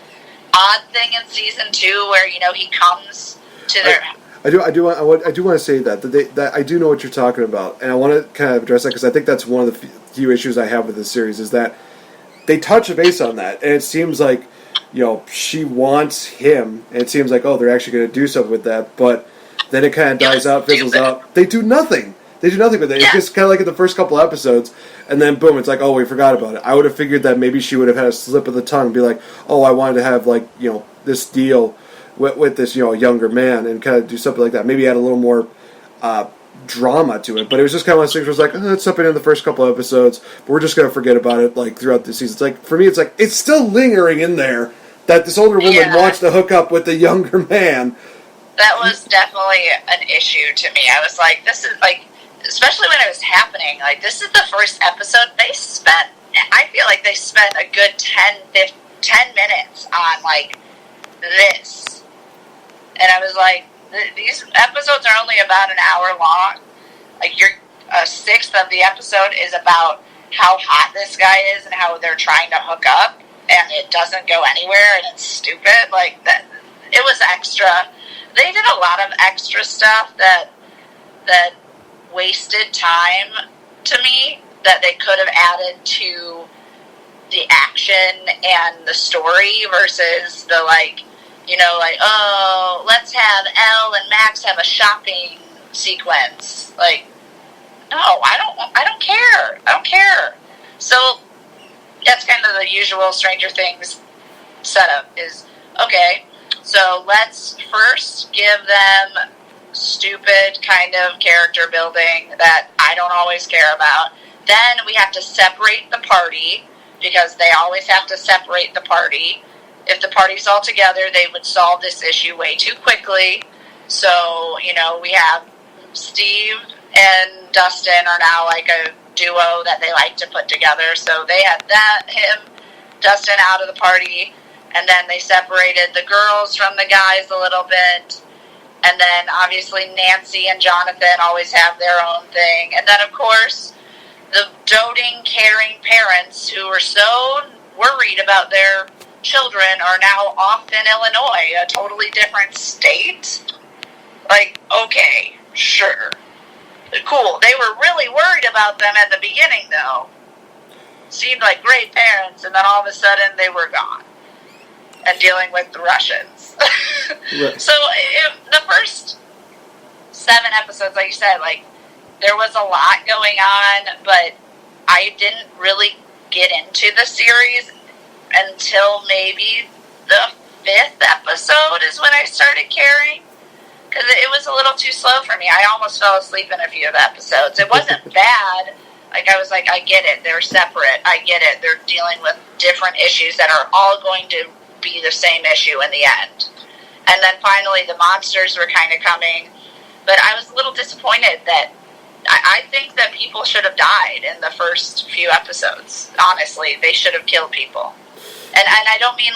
odd thing in Season 2 where, he comes to their... I do want to say that I do know what you're talking about, and I want to kind of address that because I think that's one of the few issues I have with this series is that they touch a base on that, and it seems like she wants him, and it seems like they're actually going to do something with that, but then it kind of dies out, fizzles out. They do nothing. They do nothing with it. It's just kind of like in the first couple episodes, and then boom, it's like, we forgot about it. I would have figured that maybe she would have had a slip of the tongue, and be like, I wanted to have this deal with this younger man, and kind of do something like that. Maybe add a little more drama to it. But it was just kind of one of those things where it's like, it's something in the first couple episodes, but we're just going to forget about it throughout the season. It's like, for me, it's like, it's still lingering in there that this older woman wants to hook up with the younger man. That was definitely an issue to me. I was like, this is like, especially when it was happening, like, this is the first episode. I feel like they spent a good 10 minutes on, this. And I was like, these episodes are only about an hour long. Like, a sixth of the episode is about how hot this guy is and how they're trying to hook up, and it doesn't go anywhere, and it's stupid. Like, that, it was extra. They did a lot of extra stuff that wasted time to me that they could have added to the action and the story versus the let's have Elle and Max have a shopping sequence. Like, no, I don't care. I don't care. So that's kind of the usual Stranger Things setup is, okay, so let's first give them stupid kind of character building that I don't always care about. Then we have to separate the party because they always have to separate the party. If the party's all together, they would solve this issue way too quickly. So, we have Steve and Dustin are now like a duo that they like to put together. So they had Dustin out of the party, and then they separated the girls from the guys a little bit. And then, obviously, Nancy and Jonathan always have their own thing. And then, of course, the doting, caring parents who were so worried about their children are now off in Illinois, a totally different state. Like, okay, sure. Cool. They were really worried about them at the beginning, though. Seemed like great parents, and then all of a sudden they were gone. And dealing with the Russians. Right. So, the first 7 episodes, like you said, there was a lot going on, but I didn't really get into the series until maybe the 5th episode is when I started caring. Because it was a little too slow for me. I almost fell asleep in a few of the episodes. It wasn't bad. I was like, I get it. They're separate. I get it. They're dealing with different issues that are all going to be the same issue in the end. And then finally the monsters were kind of coming. But I was a little disappointed that I think that people should have died in the first few episodes. Honestly, they should have killed people. And I don't mean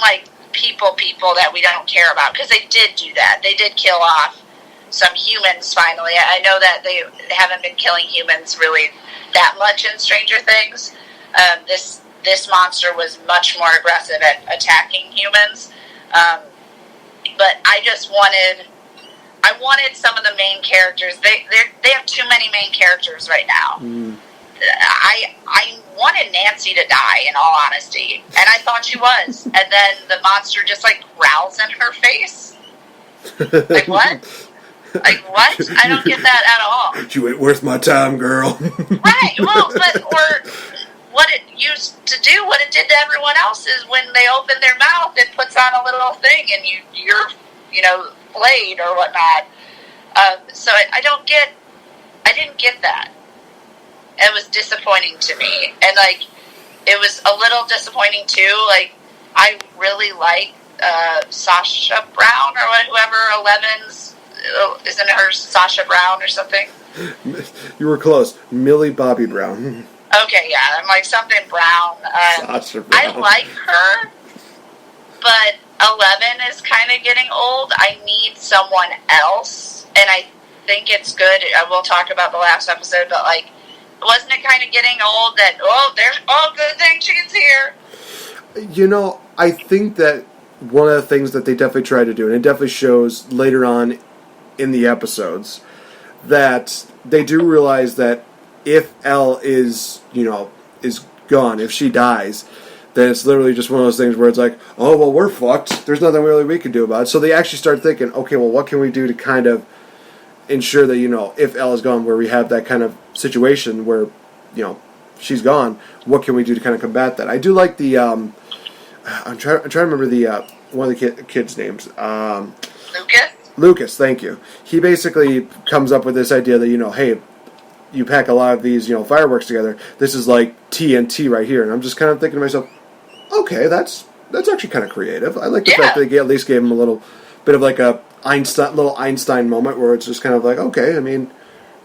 people that we don't care about, because they did do that. They did kill off some humans finally. I know that they haven't been killing humans really that much in Stranger Things. This monster was much more aggressive at attacking humans. But I just wanted some of the main characters. They have too many main characters right now. Mm. I wanted Nancy to die, in all honesty, and I thought she was. And then the monster just growls in her face. Like, what? Like, what? I don't get that at all. You ain't worth my time, girl. Right. Well, or what it used to do, what it did to everyone else, is when they open their mouth, it puts on a little thing, and you're flayed or whatnot. So I didn't get that. It was disappointing to me, and it was a little disappointing too. I really like Sasha Brown or whoever Eleven's, isn't her Sasha Brown or something? You were close, Millie Bobby Brown. Okay, yeah, I'm something Brown. Sasha Brown. I like her, but 11 is kind of getting old. I need someone else, and I think it's good. I will talk about the last episode, but wasn't it kind of getting old that, there's good thing she's here? I think that one of the things that they definitely try to do, and it definitely shows later on in the episodes, that they do realize that if Elle is gone, if she dies, then it's literally just one of those things where it's like, oh, well, we're fucked. There's nothing really we can do about it. So they actually start thinking, okay, well, what can we do to kind of ensure that, if Elle is gone, where we have that kind of situation where, she's gone, what can we do to kind of combat that? I do like the, I'm trying to remember the, one of the kids' names. Lucas, thank you. He basically comes up with this idea that, hey, you pack a lot of these, fireworks together. This is like TNT right here. And I'm just kind of thinking to myself, okay, that's actually kind of creative. I like the fact that they at least gave him a little bit of like a little Einstein moment where it's just kind of like, okay, I mean,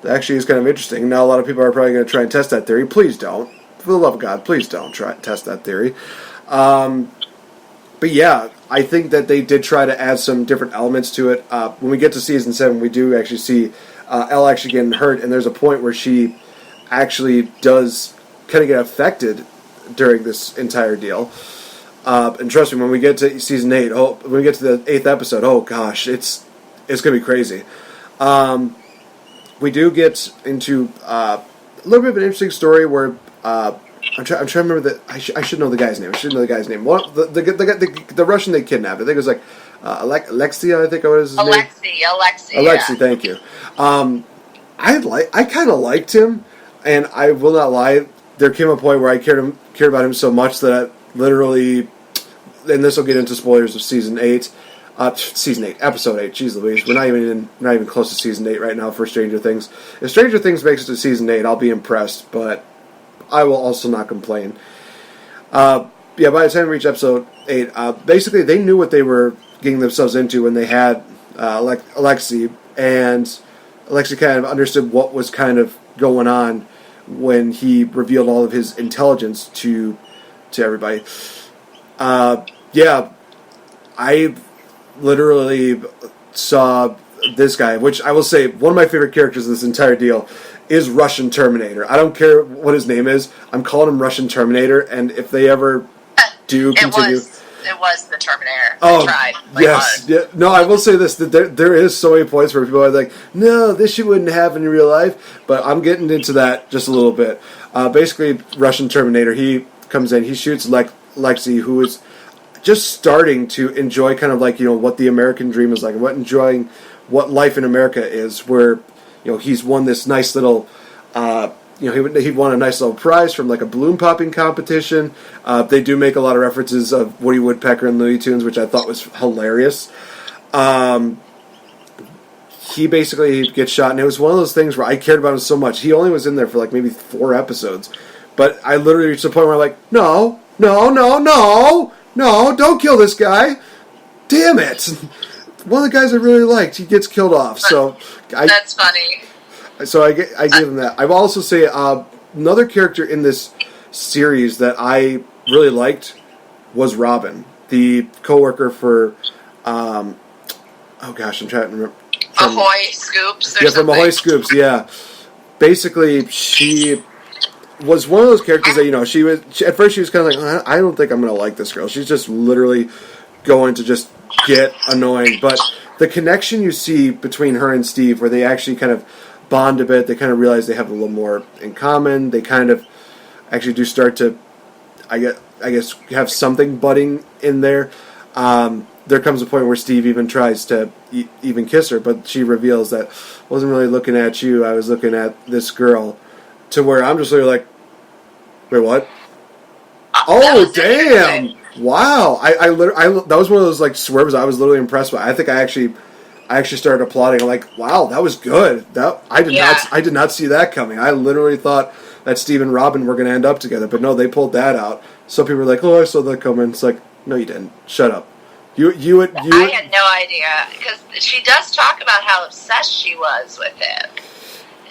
that actually is kind of interesting. Now a lot of people are probably going to try and test that theory. Please don't. For the love of God, please don't try test that theory. But yeah, I think that they did try to add some different elements to it. When we get to season 7, we do actually see Elle actually getting hurt, and there's a point where she actually does kind of get affected during this entire deal. And trust me, when we get to season 8, when we get to the 8th episode, oh gosh, it's going to be crazy. We do get into a little bit of an interesting story where I'm trying to remember that. I should know the guy's name. I should know the guy's name. The Russian they kidnapped. I think it was like Alexia. I think it was his name. Alexi. Thank you. I kind of liked him, and I will not lie. There came a point where I cared about him so much that I literally, and this will get into spoilers of season 8. Season 8, episode 8. Jeez Louise, we're not even close to season 8 right now for Stranger Things. If Stranger Things makes it to season 8, I'll be impressed, but I will also not complain. By the time we reach episode 8, basically they knew what they were getting themselves into when they had Alexi, and Alexi kind of understood what was kind of going on when he revealed all of his intelligence to everybody. I literally saw this guy, which I will say, one of my favorite characters in this entire deal is Russian Terminator. I don't care what his name is. I'm calling him Russian Terminator, and if they ever do continue... It was the Terminator. Oh, they tried. Yes. Yeah. No, I will say this, that there is so many points where people are like, no, this shit wouldn't happen in real life, but I'm getting into that just a little bit. Basically, Russian Terminator, he comes in, he shoots Lexi, who is just starting to enjoy kind of like, what the American dream is like, enjoying what life in America is, where, he's won this nice little, he won a nice little prize from like a balloon popping competition. They do make a lot of references of Woody Woodpecker and Looney Tunes, which I thought was hilarious. He basically gets shot, and it was one of those things where I cared about him so much. He only was in there for like maybe 4 episodes, but I literally reached the point where I'm like, no, don't kill this guy. Damn it. One of the guys I really liked, he gets killed off. So that's funny. So I gave him that. I will also say another character in this series that I really liked was Robin, the coworker for, I'm trying to remember. Ahoy Scoops or something. From Ahoy Scoops, yeah. Basically, she was one of those characters that, at first she was kind of like, I don't think I'm going to like this girl. She's just literally going to just get annoying. But the connection you see between her and Steve, where they actually kind of bond a bit, they kind of realize they have a little more in common. They kind of actually do start to, I guess, have something budding in there. There comes a point where Steve even tries to even kiss her, but she reveals that I wasn't really looking at you, I was looking at this girl, to where I'm just like, wait, what? Oh, damn! Wow! I that was one of those like swerves I was literally impressed by. I think I actually started applauding. I'm like, wow, that was good. I did not see that coming. I literally thought that Steve and Robin were going to end up together, but no, they pulled that out. Some people were like, oh, I saw that coming. It's like, no, you didn't. Shut up. I had no idea, because she does talk about how obsessed she was with him,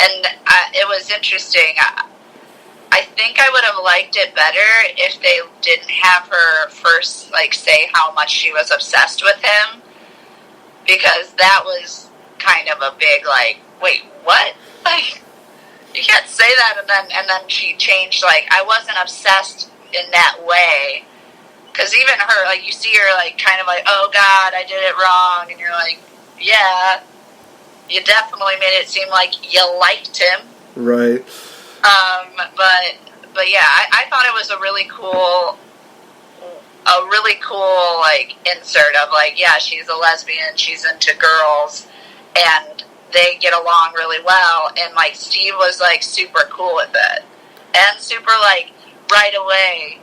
and it was interesting. I think I would have liked it better if they didn't have her first say how much she was obsessed with him, because that was kind of a big wait, what? You can't say that, and then she changed I wasn't obsessed in that way. Because even her, you see her, kind of oh, God, I did it wrong. And you're like, yeah. you definitely made it seem like you liked him. Right. But yeah, I thought it was a really cool, like, insert of, like, yeah, she's a lesbian, she's into girls, and they get along really well, and, like, Steve was, like, super cool with it, and super, like, right away,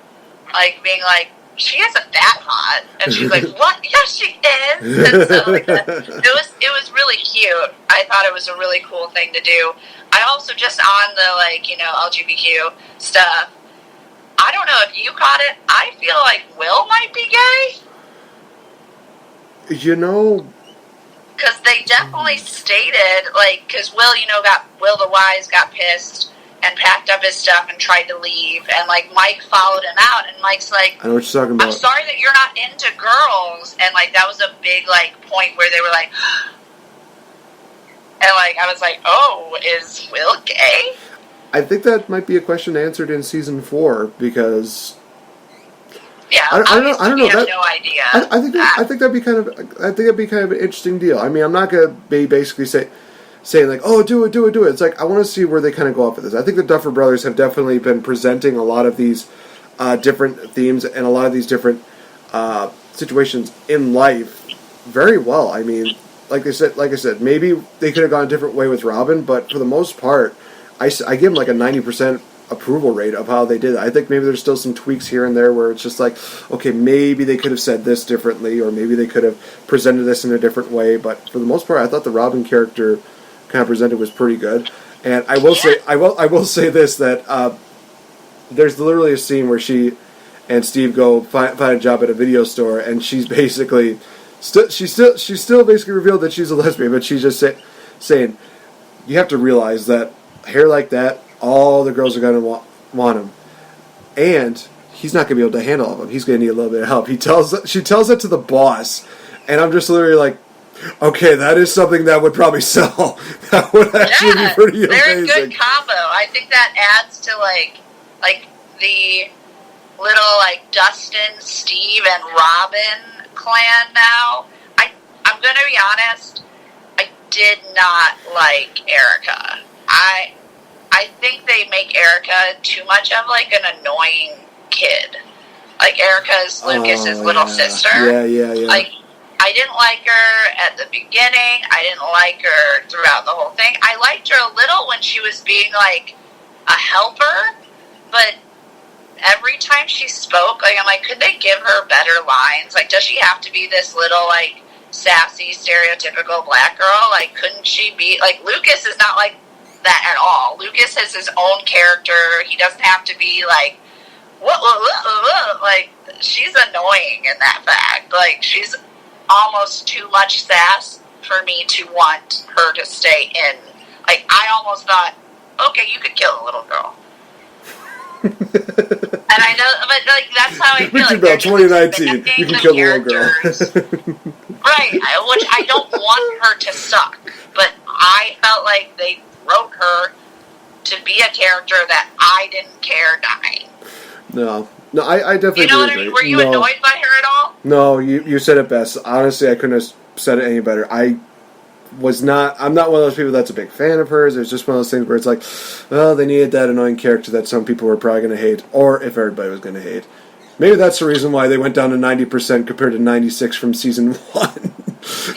like, being like, she isn't that hot, and she's like, what? Yes, she is! And so, like, it was really cute. I thought it was a really cool thing to do. I also, just on the, like, you know, LGBTQ stuff, I don't know if you caught it, I feel like Will might be gay. You know... Because they definitely stated, like, because Will, you know, Will the Wise got pissed and packed up his stuff and tried to leave, and, like, Mike followed him out, and Mike's like, I know what you're talking about. I'm sorry that you're not into girls, and, like, that was a big, like, point where they were like, and, like, I was like, oh, is Will gay? I think that might be a question answered in season 4, because... Yeah, I don't know. We have no idea. I think that'd be kind of an interesting deal. I mean, I'm not gonna be basically saying like, oh, do it. It's like, I want to see where they kind of go off with this. I think the Duffer Brothers have definitely been presenting a lot of these different themes and a lot of these different situations in life very well. I mean, like I said, maybe they could have gone a different way with Robin, but for the most part, I give them like a 90% approval rate of how they did it. I think maybe there's still some tweaks here and there where it's just like, okay, maybe they could have said this differently, or maybe they could have presented this in a different way, but for the most part, I thought the Robin character kind of presented was pretty good. And I will say this, that there's literally a scene where she and Steve go find a job at a video store, and she's basically she's still basically revealed that she's a lesbian, but she's just saying, you have to realize that hair like that, all the girls are going to want him. And he's not going to be able to handle all of them. He's going to need a little bit of help. She tells it to the boss. And I'm just literally like, okay, that is something that would probably sell. That would actually be pretty amazing. They're a good combo. I think that adds to, like the little, like, Dustin, Steve, and Robin clan now. I'm going to be honest, I did not like Erica. I think they make Erica too much of, like, an annoying kid. Like, Erica's Lucas's little sister. Yeah. Like, I didn't like her at the beginning. I didn't like her throughout the whole thing. I liked her a little when she was being, like, a helper. But every time she spoke, like, I'm like, could they give her better lines? Like, does she have to be this little, like, sassy, stereotypical black girl? Like, couldn't she be... Like, Lucas is not, like, that at all. Lucas has his own character. He doesn't have to be like, what, like, she's annoying in that fact. Like, she's almost too much sass for me to want her to stay in. Like, I almost thought, okay, you could kill a little girl. And I know, but, like, that's how I feel. Like, about 2019, you can kill a little girl. Right, which I don't want her to suck, but I felt like they wrote her to be a character that I didn't care dying. No, I definitely. You know what I mean? Were you annoyed by her at all? No, you said it best. Honestly, I couldn't have said it any better. I'm not one of those people that's a big fan of hers. It's just one of those things where it's like, well, they needed that annoying character that some people were probably going to hate, or if everybody was going to hate. Maybe that's the reason why they went down to 90% compared to 96 from season 1.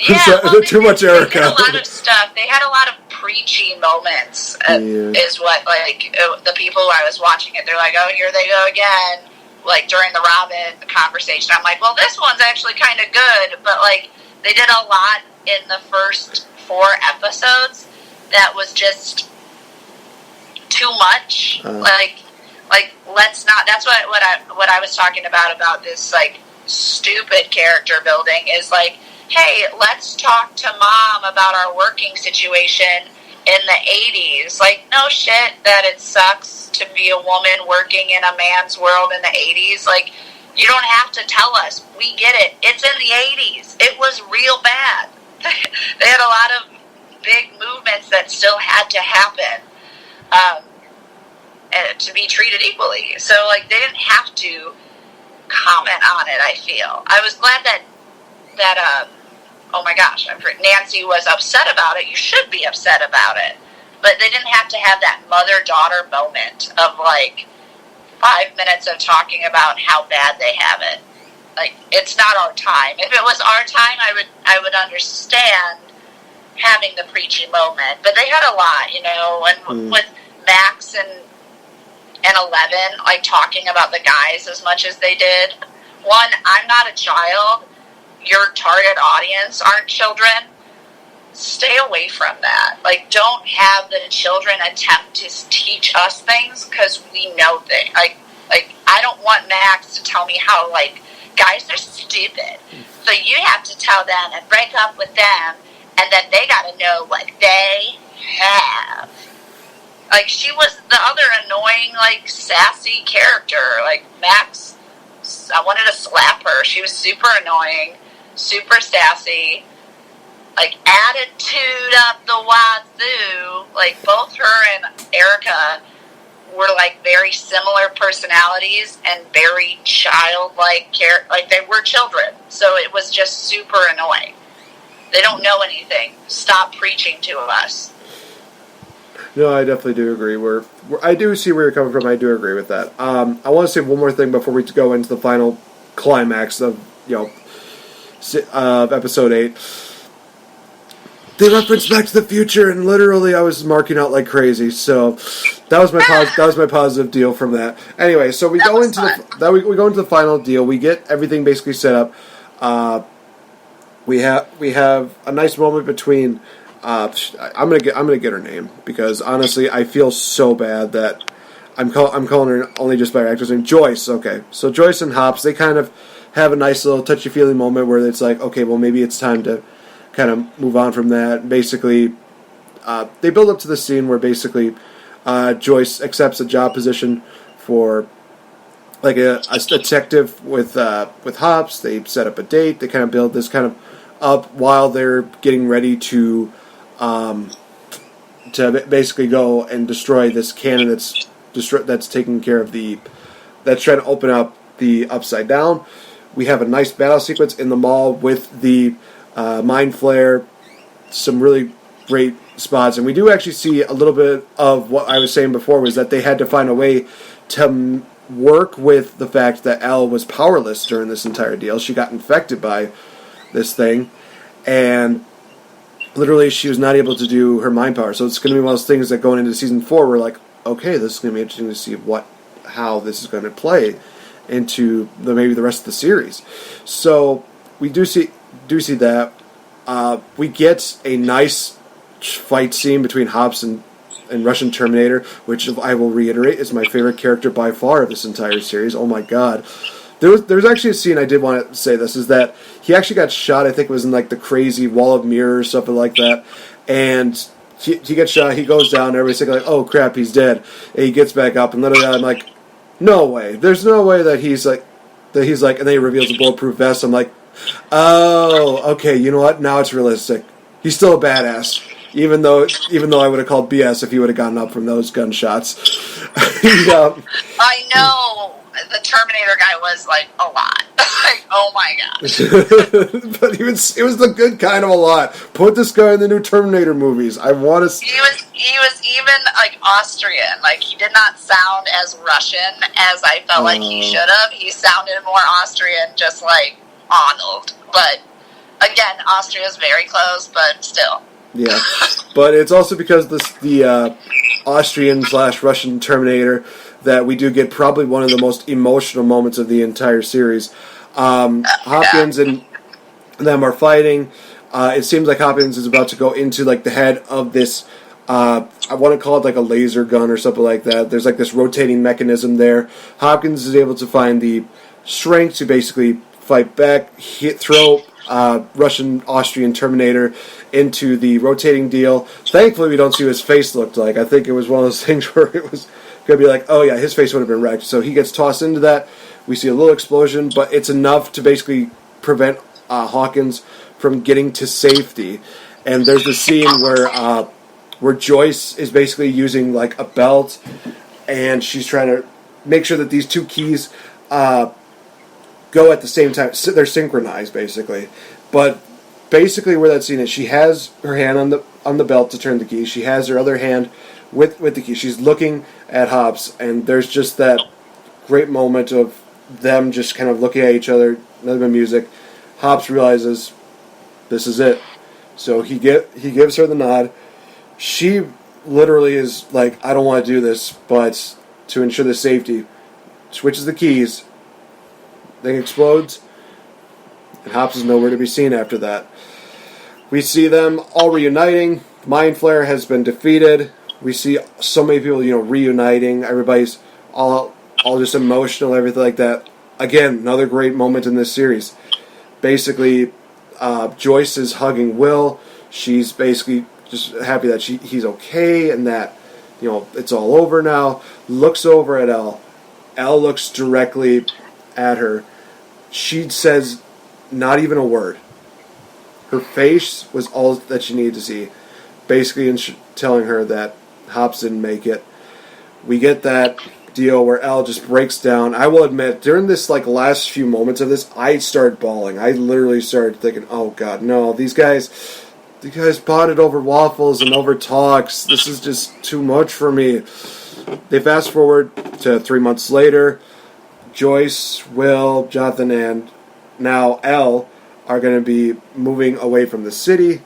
Yeah, well, too much Erica. They did a lot of stuff. They had a lot of preachy moments, is what, like, the people who I was watching it, they're like, oh, here they go again, like, during the Robin conversation. I'm like, well, this one's actually kind of good, but, like, they did a lot in the first 4 episodes that was just too much. Like, let's not, that's what I was talking about this, like, stupid character building is, like, hey, let's talk to Mom about our working situation in the 80s. Like, no shit that it sucks to be a woman working in a man's world in the 80s. Like, you don't have to tell us. We get it. It's in the 80s. It was real bad. They had a lot of big movements that still had to happen to be treated equally. So, like, they didn't have to comment on it, I feel. I was glad that oh my gosh, Nancy was upset about it. You should be upset about it. But they didn't have to have that mother-daughter moment of, like, 5 minutes of talking about how bad they have it. Like, it's not our time. If it was our time, I would understand having the preachy moment. But they had a lot, you know, and with Max and 11, like, talking about the guys as much as they did. One, I'm not a child. Your target audience aren't children. Stay away from that. Like, don't have the children attempt to teach us things because we know things. Like, I don't want Max to tell me how, like, guys are stupid. So you have to tell them and break up with them, and then they got to know what they have. Like, she was the other annoying, like, sassy character. Like, Max, I wanted to slap her. She was super annoying, super sassy, like, attitude up the wazoo. Like, both her and Erica were, like, very similar personalities and very childlike like, they were children. So it was just super annoying. They don't know anything. Stop preaching to us. No, I definitely do agree. I do see where you're coming from. I do agree with that. I want to say one more thing before we go into the final climax of, episode 8. They referenced Back to the Future, and literally I was marking out like crazy. So that was my positive deal from that. Anyway, so we go into the final deal. We get everything basically set up. We have a nice moment between. I'm gonna get her name because honestly I feel so bad that I'm calling her only just by her actress name, Joyce. Okay, so Joyce and Hops, they kind of have a nice little touchy-feely moment where it's like, okay, well maybe it's time to kind of move on from that. Basically, they build up to the scene where basically Joyce accepts a job position for like a detective with Hops. They set up a date. They kind of build this kind of up while they're getting ready to basically go and destroy this cannon that's taking care of that's trying to open up the Upside Down. We have a nice battle sequence in the mall with the Mind Flare, some really great spots, and we do actually see a little bit of what I was saying before, was that they had to find a way to work with the fact that Elle was powerless during this entire deal. She got infected by this thing, and literally she was not able to do her mind power. So it's going to be one of those things that going into season 4, we're like, okay, this is going to be interesting to see how this is going to play into maybe the rest of the series. So we do see that. We get a nice fight scene between Hobbs and Russian Terminator, which I will reiterate is my favorite character by far of this entire series. Oh my god. There was actually a scene I did want to say this, is that he actually got shot. I think it was in like the crazy wall of mirrors, something like that. And he gets shot, he goes down, and everybody's thinking like, oh crap, he's dead. And he gets back up, and literally I'm like, no way. There's no way that he's like, and then he reveals a bulletproof vest. I'm like, oh, okay, you know what? Now it's realistic. He's still a badass. Even though I would have called BS if he would have gotten up from those gunshots. I know. The Terminator guy was like a lot. Like, oh my gosh. But it was the good kind of a lot. Put this guy in the new Terminator movies. I want to. He was even like Austrian. Like, he did not sound as Russian as I felt like he should have. He sounded more Austrian, just like Arnold. But again, Austria is very close, but still. Yeah, but it's also because the Austrian/Russian Terminator that we do get probably one of the most emotional moments of the entire series. Hopkins and them are fighting. It seems like Hopkins is about to go into like the head of this. I want to call it like a laser gun or something like that. There's like this rotating mechanism there. Hopkins is able to find the strength to basically fight back, throw Russian Austrian Terminator into the rotating deal. Thankfully, we don't see what his face looked like. I think it was one of those things where it was going to be like, oh yeah, his face would have been wrecked. So he gets tossed into that. We see a little explosion, but it's enough to basically prevent Hawkins from getting to safety. And there's the scene where Joyce is basically using like a belt, and she's trying to make sure that these two keys go at the same time. They're synchronized, basically. But basically where that scene is, she has her hand on the belt to turn the key. She has her other hand with the key. She's looking at Hobbs, and there's just that great moment of them just kind of looking at each other, nothing but music. Hobbs realizes this is it. So he gives her the nod. She literally is like, I don't want to do this, but to ensure the safety, switches the keys, thing explodes, and Hobbs is nowhere to be seen after that. We see them all reuniting. Mind Flayer has been defeated. We see so many people, reuniting. Everybody's all just emotional, everything like that. Again, another great moment in this series. Basically, Joyce is hugging Will. She's basically just happy that he's okay and that, it's all over now. Looks over at Elle. Elle looks directly at her. She says not even a word. Her face was all that she needed to see. Basically telling her that Hobbs didn't make it. We get that deal where Elle just breaks down. I will admit, during this last few moments of this, I started bawling. I literally started thinking, oh god, no, these guys bonded over waffles and over talks. This is just too much for me. They fast forward to 3 months later. Joyce, Will, Jonathan, and now Elle are going to be moving away from the city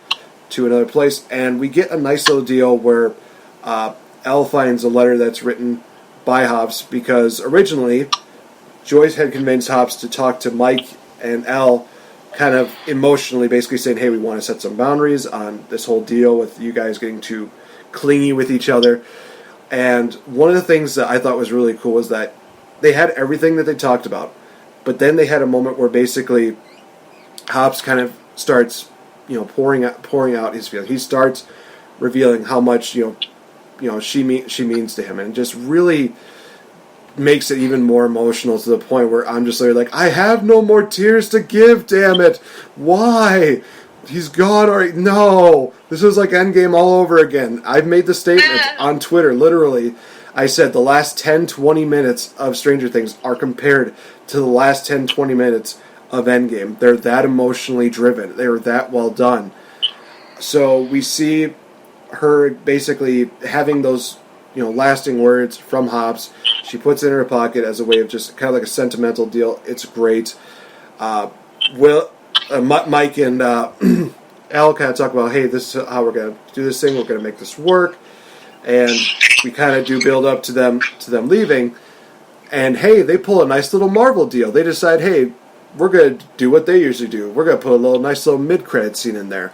to another place, and we get a nice little deal where Elle finds a letter that's written by Hobbs, because originally Joyce had convinced Hobbs to talk to Mike and Elle kind of emotionally, basically saying, hey, we want to set some boundaries on this whole deal with you guys getting too clingy with each other. And one of the things that I thought was really cool was that they had everything that they talked about, but then they had a moment where basically Hobbs kind of starts, pouring out his feelings. He starts revealing how much, she means to him, and it just really makes it even more emotional to the point where I'm just like, I have no more tears to give, damn it. Why? He's gone already. No. This was like Endgame all over again. I've made the statement on Twitter, literally. I said the last 10-20 minutes of Stranger Things are compared to the last 10-20 minutes of Endgame. They're that emotionally driven. They were that well done. So we see her basically having those, lasting words from Hobbs. She puts it in her pocket as a way of just kind of like a sentimental deal. It's great. Mike and Elle kind of talk about, hey, this is how we're going to do this thing. We're going to make this work. And we kind of do build up to them leaving. And, hey, they pull a nice little Marvel deal. They decide, hey, we're going to do what they usually do. We're going to put a nice little mid-credit scene in there.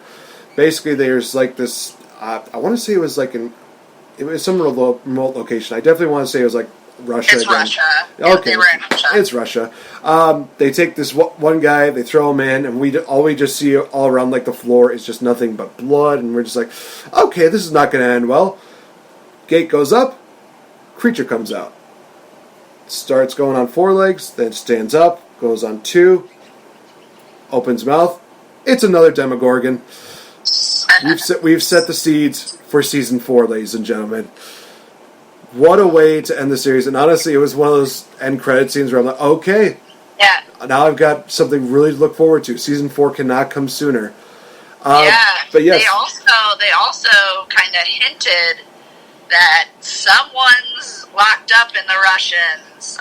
Basically, there's like this, I want to say it was it was some remote location. I definitely want to say it was like Russia. It's again. Russia. Okay. They were in Russia. It's Russia. They take this one guy, they throw him in, and all we just see all around the floor is just nothing but blood, and we're just like, okay, this is not going to end well. Gate goes up, creature comes out. Starts going on 4 legs, then stands up, goes on 2, opens mouth. It's another Demogorgon. We've set the seeds for season 4, ladies and gentlemen. What a way to end the series. And honestly, it was one of those end credit scenes where I'm like, okay, yeah, now I've got something really to look forward to. Season 4 cannot come sooner. But yes. They also kind of hinted that someone's locked up in the Russians.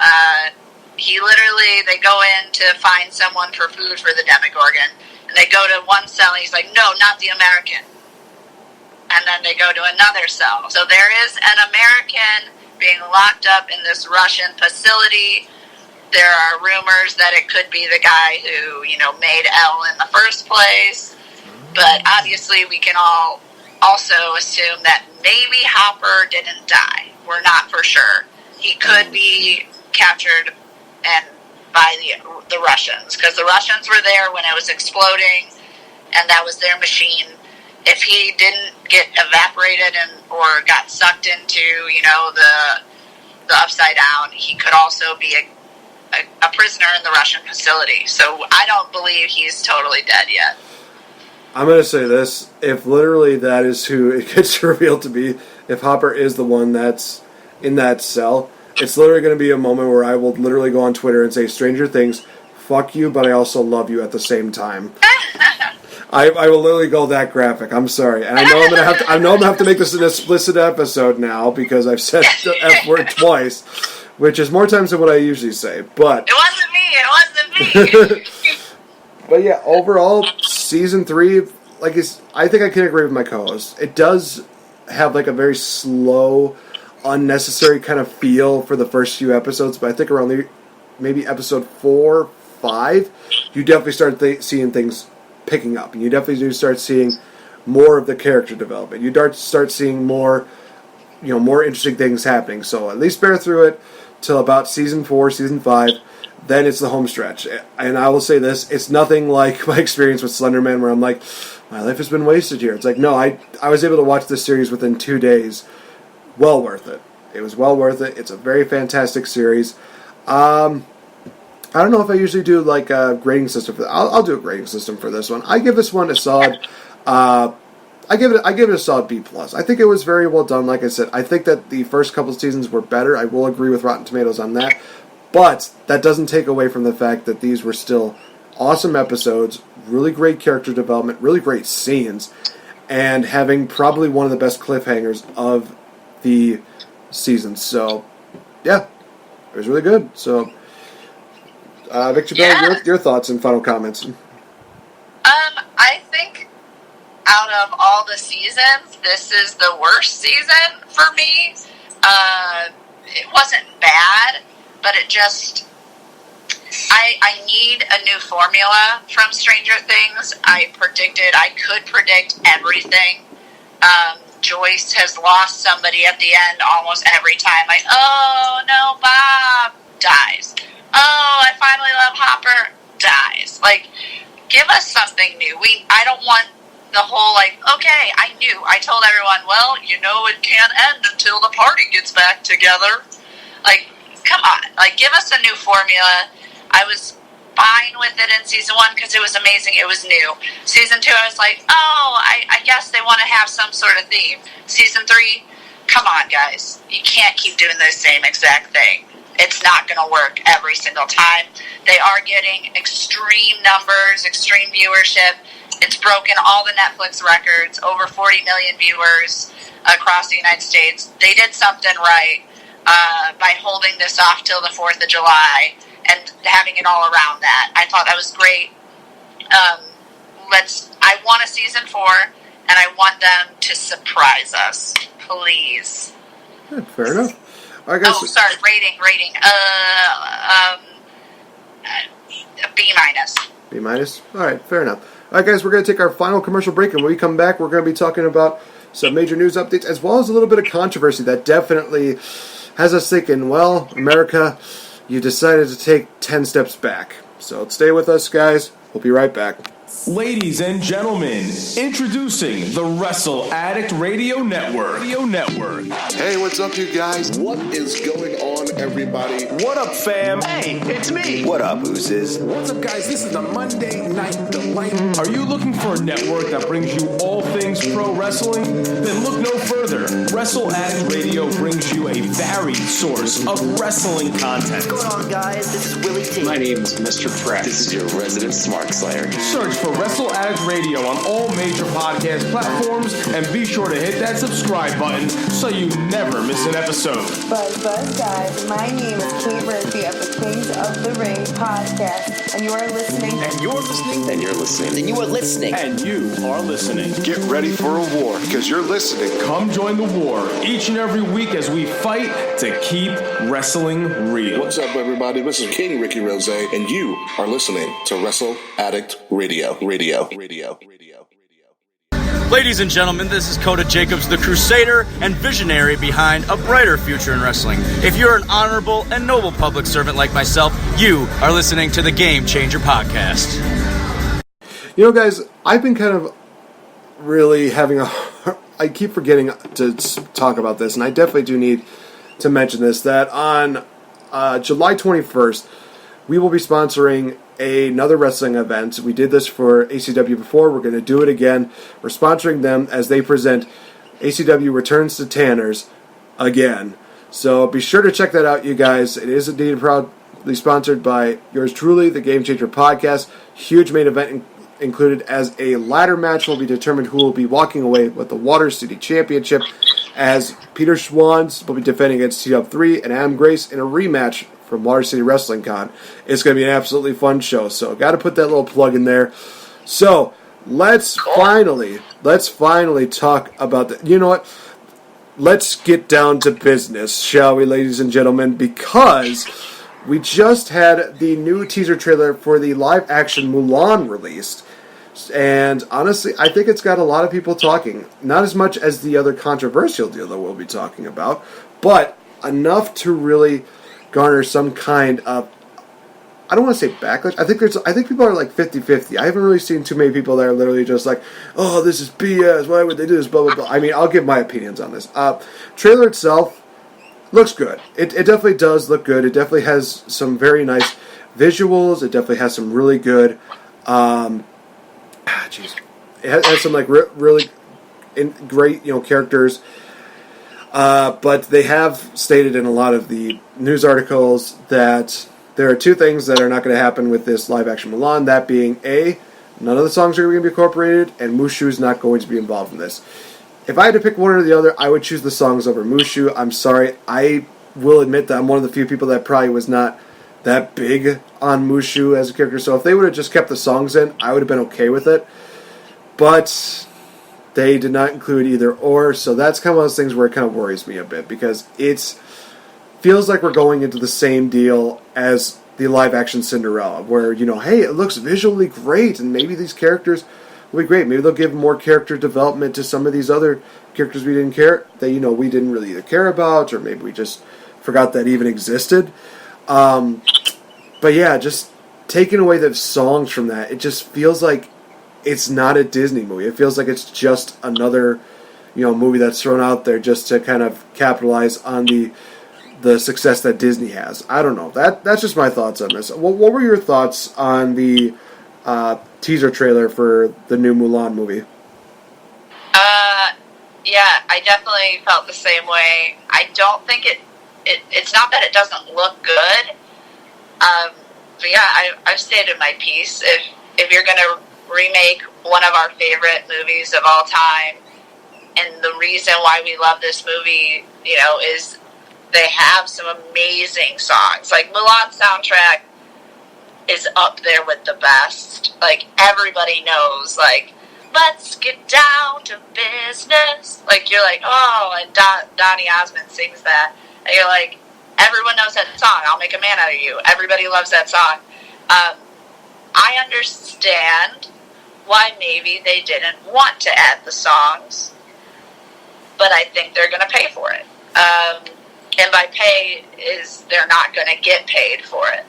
They go in to find someone for food for the Demogorgon. And they go to one cell, and he's like, no, not the American. And then they go to another cell. So there is an American being locked up in this Russian facility. There are rumors that it could be the guy who, made Elle in the first place. But obviously we can all also assume that maybe Hopper didn't die. We're not for sure. He could be captured and by the Russians, because the Russians were there when it was exploding, and that was their machine. If he didn't get evaporated or got sucked into, the upside down, he could also be a prisoner in the Russian facility. So I don't believe he's totally dead yet. I'm going to say this. If literally that is who it gets revealed to be, if Hopper is the one that's in that cell, it's literally going to be a moment where I will literally go on Twitter and say, Stranger Things, fuck you, but I also love you at the same time. I will literally go that graphic. I'm sorry, and I know I'm gonna have to make this an explicit episode now because I've said the F word twice, which is more times than what I usually say. But it wasn't me. But yeah, overall, season 3, I think I can agree with my co-host. It does have like a very slow, unnecessary kind of feel for the first few episodes, but I think around maybe episode 4, 5, you definitely start seeing things picking up, and you definitely do start seeing more of the character development. You start seeing more, more interesting things happening. So at least bear through it till about season 4, season 5. Then it's the home stretch. And I will say this, it's nothing like my experience with Slenderman where I'm like, my life has been wasted here. It's like, no, I was able to watch this series within 2 days. Well worth it. It was well worth it. It's a very fantastic series. I don't know if I usually do like a grading system for that. I'll do a grading system for this one. I give this one a solid. I give it a solid B+. I think it was very well done. Like I said, I think that the first couple seasons were better. I will agree with Rotten Tomatoes on that. But that doesn't take away from the fact that these were still awesome episodes, really great character development, really great scenes, and having probably one of the best cliffhangers of the season. So, yeah, it was really good. So, VictoriBelle, your thoughts and final comments. I think out of all the seasons, this is the worst season for me. It wasn't bad, but it just, I need a new formula from Stranger Things. I could predict everything. Joyce has lost somebody at the end almost every time. Like, oh no, Bob dies. Oh, I finally love Hopper, dies. Like, give us something new. I don't want the whole, like, okay, I told everyone, well, it can't end until the party gets back together. Like, come on, like, give us a new formula. I was fine with it in season 1 because it was amazing, it was new. Season 2, I was like, oh, I guess they want to have some sort of theme. Season 3, come on, guys. You can't keep doing the same exact thing. It's not going to work every single time. They are getting extreme numbers, extreme viewership. It's broken all the Netflix records, over 40 million viewers across the United States. They did something right by holding this off till the 4th of July and having it all around that. I thought that was great. I want a season 4, and I want them to surprise us. Please. Yeah, fair enough. I guess. Oh, sorry, rating. B-. B-. All right, fair enough. All right, guys, we're going to take our final commercial break, and when we come back, we're going to be talking about some major news updates, as well as a little bit of controversy that definitely has us thinking, well, America, you decided to take 10 steps back. So stay with us, guys. We'll be right back. Ladies and gentlemen, introducing the Wrestle Addict Radio Network. Hey, what's up, you guys? What is going on, everybody? What up, fam? Hey, it's me. What up, Oozes? What's up, guys? This is the Monday Night Delight. Are you looking for a network that brings you all things pro wrestling? Then look no further. Wrestle Addict Radio brings you a varied source of wrestling content. What's going on, guys? This is Willie T. My name is Mr. Fretz. This is your resident Smart Slayer. Search for Wrestle Addict Radio on all major podcast platforms and be sure to hit that subscribe button so you never miss an episode. Buzz, guys. My name is Kate Murphy of the Kings of the Ring podcast, and you are listening. And you're listening. And you're listening. And you are listening. And you are listening. Get ready for a war, because you're listening. Come join the war each and every week as we fight to keep wrestling real. What's up, everybody? This is King Ricky Rose, and you are listening to Wrestle Addict Radio. Ladies and gentlemen, this is Coda Jacobs, the Crusader and visionary behind a brighter future in wrestling. If you're an honorable and noble public servant like myself, you are listening to the Game Changer Podcast. You know, guys, I've been kind of really having I keep forgetting to talk about this, and I definitely do need to mention this, that on July 21st, we will be sponsoring another wrestling event. We did this for ACW before. We're going to do it again. We're sponsoring them as they present ACW Returns to Tanner's again. So be sure to check that out, you guys. It is indeed proudly sponsored by yours truly, the Game Changer Podcast. Huge main event included as a ladder match will be determined who will be walking away with the Water City Championship, as Peter Schwans will be defending against TW3 and Adam Grace in a rematch from Water City Wrestling Con. It's going to be an absolutely fun show, so got to put that little plug in there. So let's finally talk about the. You know what? Let's get down to business, shall we, ladies and gentlemen? Because we just had the new teaser trailer for the live-action Mulan released. And honestly, I think it's got a lot of people talking. Not as much as the other controversial deal that we'll be talking about, but enough to really garner some kind of, I don't want to say backlash. I think people are like 50-50. I haven't really seen too many people that are literally just like, oh, this is BS. Why would they do this? Blah, blah, blah. I mean, I'll give my opinions on this. Trailer itself looks good. It definitely does look good. It definitely has some very nice visuals. It definitely has some really good, it has some like really great, characters. But they have stated in a lot of the news articles that there are two things that are not going to happen with this live-action Mulan, that being, A, none of the songs are going to be incorporated, and Mushu is not going to be involved in this. If I had to pick one or the other, I would choose the songs over Mushu. I'm sorry, I will admit that I'm one of the few people that probably was not that big on Mushu as a character, so if they would have just kept the songs in, I would have been okay with it. But they did not include either or, so that's kind of one of those things where it kind of worries me a bit, because it's feels like we're going into the same deal as the live-action Cinderella, where, hey, it looks visually great, and maybe these characters will be great. Maybe they'll give more character development to some of these other characters we didn't care, that, we didn't really either care about, or maybe we just forgot that even existed. But yeah, just taking away the songs from that, it just feels like it's not a Disney movie. It feels like it's just another, movie that's thrown out there just to kind of capitalize on the success that Disney has. I don't know. That's just my thoughts on this. What were your thoughts on the teaser trailer for the new Mulan movie? Yeah, I definitely felt the same way. I don't think it's not that it doesn't look good. But yeah, I've stated my piece. If you're going to remake one of our favorite movies of all time, and the reason why we love this movie, is they have some amazing songs. Like, Mulan soundtrack is up there with the best. Like, everybody knows, like, let's get down to business. Like, you're like, oh, and Donny Osmond sings that. And you're like, everyone knows that song, I'll Make a Man Out of You. Everybody loves that song. I understand why maybe they didn't want to add the songs, but I think they're going to pay for it. And by pay is they're not going to get paid for it.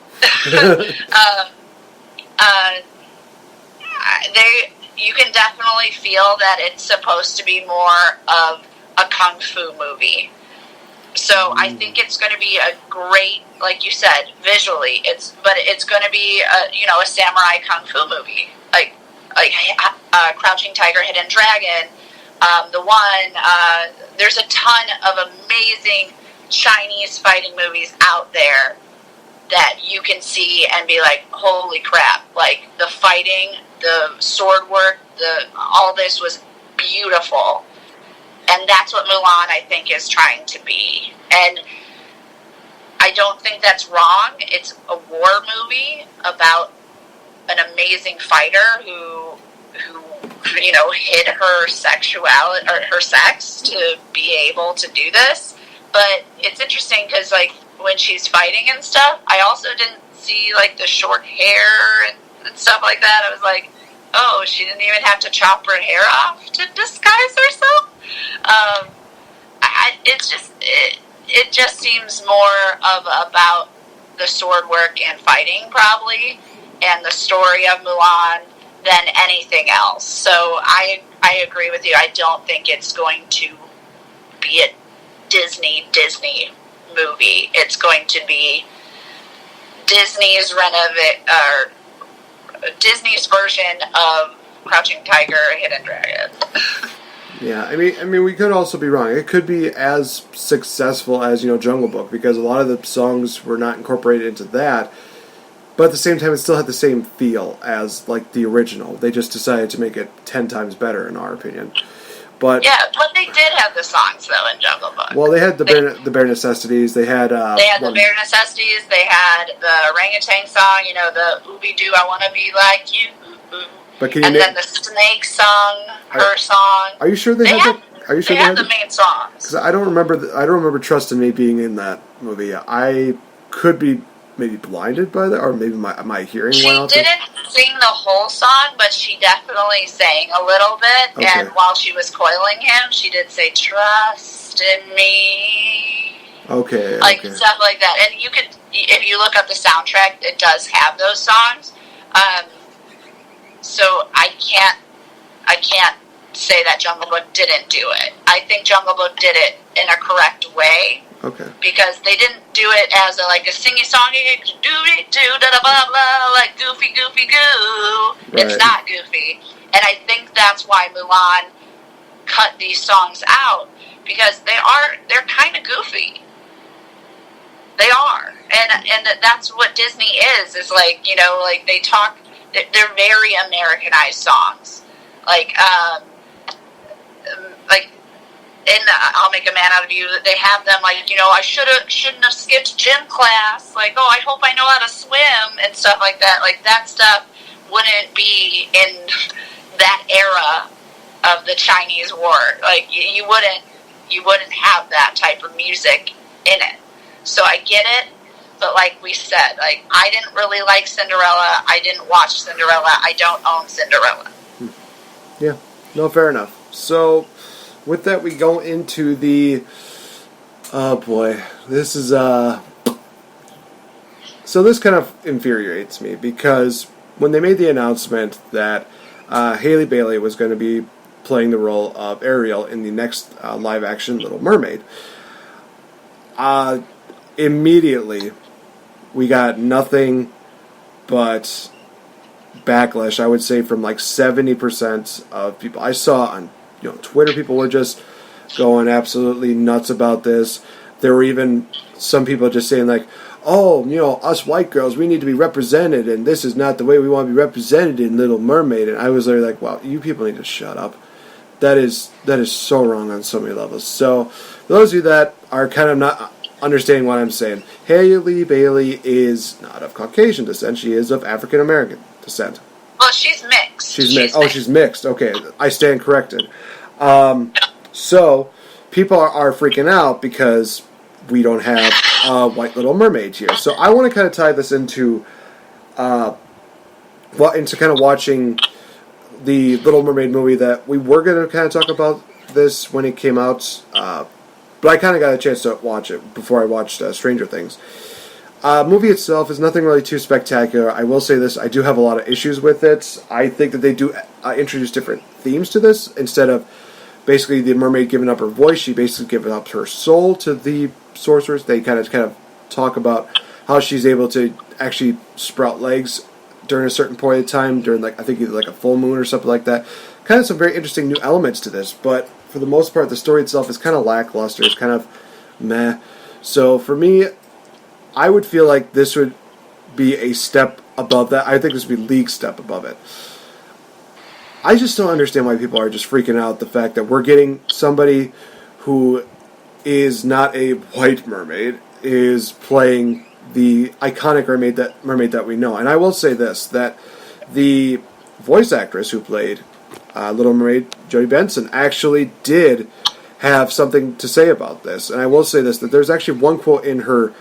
You can definitely feel that it's supposed to be more of a kung fu movie. So I think it's going to be a great, like you said, visually. But it's going to be a samurai kung fu movie, like Crouching Tiger, Hidden Dragon. There's a ton of amazing Chinese fighting movies out there that you can see and be like, holy crap, like the fighting, the sword work, all this was beautiful. And that's what Mulan, I think, is trying to be. And I don't think that's wrong. It's a war movie about an amazing fighter who hid her sexuality or her sex to be able to do this. But it's interesting because, like, when she's fighting and stuff, I also didn't see, like, the short hair and stuff like that. I was like, oh, she didn't even have to chop her hair off to disguise herself? It just seems more about the sword work and fighting, probably, and the story of Mulan than anything else. So I agree with you. I don't think it's going to be a Disney movie. It's going to be Disney's Disney's version of Crouching Tiger, Hidden Dragon. Yeah, I mean, we could also be wrong. It could be as successful as, Jungle Book, because a lot of the songs were not incorporated into that. But at the same time, it still had the same feel as like the original. They just decided to make it 10 times better, in our opinion. But but they did have the songs though in Jungle Book. Well, they had the bare necessities. They had the bare necessities. They had the orangutan song. You know, the Ooby Doo, I want to be like you. But can you then the snake song, her song. Are you sure they had? Are you sure they had the main songs? Because I don't remember Trust in Me being in that movie. I could be maybe blinded by that, or maybe my hearing went off. She didn't sing the whole song, but she definitely sang a little bit. Okay. And while she was coiling him, she did say, "Trust in me." Okay. Like stuff like that. And you could, if you look up the soundtrack, it does have those songs. So I can't say that Jungle Book didn't do it. I think Jungle Book did it in a correct way. Okay. Because they didn't do it as a singy-songy, do-da-da-blah-blah, like goofy, goofy, goo. Right. It's not goofy. And I think that's why Mulan cut these songs out, because they're kind of goofy. They are. And that's what Disney is like, you know, like they talk, they're very Americanized songs. Like in I'll Make a Man Out of You, they have them like, you know, I shouldn't have skipped gym class. Like, oh, I hope I know how to swim and stuff like that. Like, that stuff wouldn't be in that era of the Chinese war. Like, you wouldn't have that type of music in it. So I get it, but like we said, like, I didn't really like Cinderella. I didn't watch Cinderella. I don't own Cinderella. Yeah, no, fair enough. So with that, we go into the, oh boy, this is, so this kind of infuriates me, because when they made the announcement that Halle Bailey was going to be playing the role of Ariel in the next live-action Little Mermaid, immediately we got nothing but backlash, I would say, from like 70% of people. I saw on Twitter, people were just going absolutely nuts about this. There were even some people just saying like, oh, us white girls, we need to be represented, and this is not the way we want to be represented in Little Mermaid. And I was literally like, wow, you people need to shut up. That is so wrong on so many levels. So for those of you that are kind of not understanding what I'm saying, Halle Bailey is not of Caucasian descent. She is of African American descent. Well, she's mixed. She's mixed. Oh, she's mixed. Okay, I stand corrected. So people are freaking out because we don't have White Little Mermaid here. So I want to kind of tie this into into kind of watching the Little Mermaid movie that we were going to kind of talk about this when it came out, but I kind of got a chance to watch it before I watched Stranger Things. Movie itself is nothing really too spectacular. I will say this, I do have a lot of issues with it. I think that they do introduce different themes to this. Instead of basically the mermaid giving up her voice, she basically gives up her soul to the sorceress. They kind of talk about how she's able to actually sprout legs during a certain point of time, during I think either a full moon or something like that. Kind of some very interesting new elements to this, but for the most part, the story itself is kind of lackluster. It's kind of meh. So for me, I would feel like this would be a step above that. I think this would be league step above it. I just don't understand why people are just freaking out the fact that we're getting somebody who is not a white mermaid is playing the iconic mermaid that we know. And I will say this, that the voice actress who played Little Mermaid, Jodie Benson, actually did have something to say about this. And I will say this, that there's actually one quote in her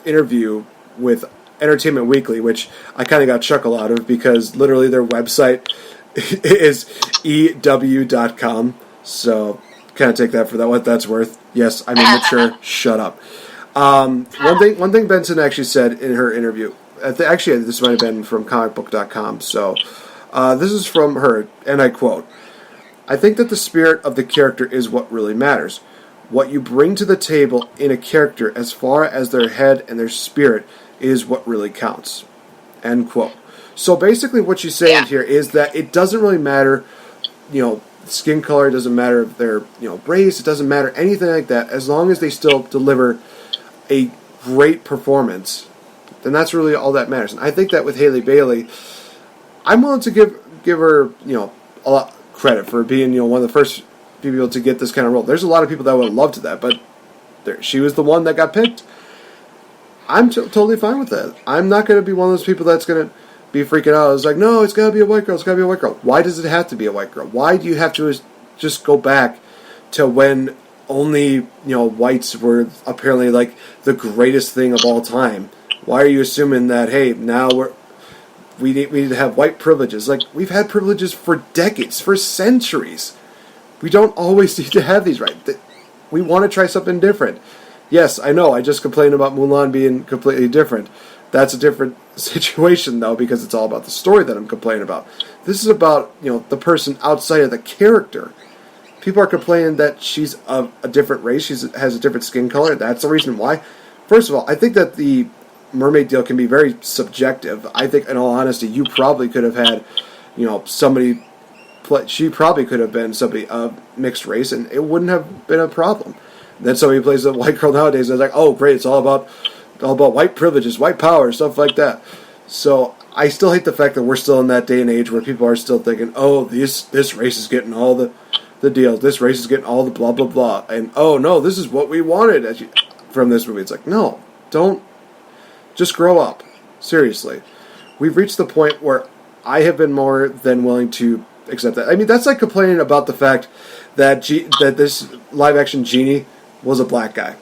interview with Entertainment Weekly, which I kind of got a chuckle out of, because literally their website is EW.com. So kind of take that for what that's worth. Yes, I'm immature. Shut up. One thing Benson actually said in her interview, actually this might have been from comicbook.com, so this is from her, and I quote, "I think that the spirit of the character is what really matters. What you bring to the table in a character as far as their head and their spirit is what really counts." End quote. So basically what she's saying here is that it doesn't really matter, skin color, it doesn't matter their, race, it doesn't matter anything like that, as long as they still deliver a great performance then that's really all that matters. And I think that with Haley Bailey, I'm willing to give her, a lot credit for being, one of the first people to get this kind of role. There's a lot of people that would have loved that, but she was the one that got picked. I'm totally fine with that. I'm not going to be one of those people that's going to be freaking out. It's like, no, it's got to be a white girl. It's got to be a white girl. Why does it have to be a white girl? Why do you have to just go back to when only, whites were apparently like the greatest thing of all time? Why are you assuming that, hey, now we need to have white privileges? Like, we've had privileges for decades, for centuries. We don't always need to have these, right? We want to try something different. Yes, I know, I just complained about Mulan being completely different. That's a different situation, though, because it's all about the story that I'm complaining about. This is about, the person outside of the character. People are complaining that she's of a different race, she has a different skin color. That's the reason why. First of all, I think that the mermaid deal can be very subjective. I think, in all honesty, you probably could have had, somebody... She probably could have been somebody of mixed race, and it wouldn't have been a problem. And then somebody plays a white girl nowadays, and it's like, oh, great, it's all about white privileges, white power, stuff like that. So I still hate the fact that we're still in that day and age where people are still thinking, oh, this race is getting all the deals, this race is getting all the blah, blah, blah, and oh, no, this is what we wanted from this movie. It's like, no, don't, just grow up. Seriously. We've reached the point where I have been more than willing to accept that. I mean, that's like complaining about the fact that that this live-action Genie was a black guy.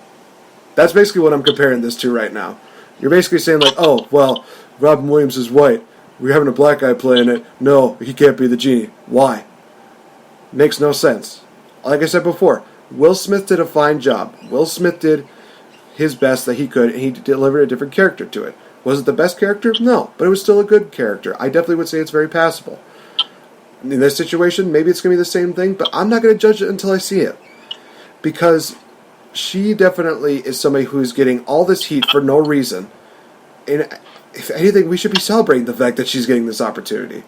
That's basically what I'm comparing this to right now. You're basically saying, like, oh, well, Robin Williams is white. We're having a black guy playing it. No, he can't be the Genie. Why? Makes no sense. Like I said before, Will Smith did a fine job. Will Smith did his best that he could, and he delivered a different character to it. Was it the best character? No, but it was still a good character. I definitely would say it's very passable. In this situation, maybe it's going to be the same thing, but I'm not going to judge it until I see it. Because she definitely is somebody who's getting all this heat for no reason. And if anything, we should be celebrating the fact that she's getting this opportunity.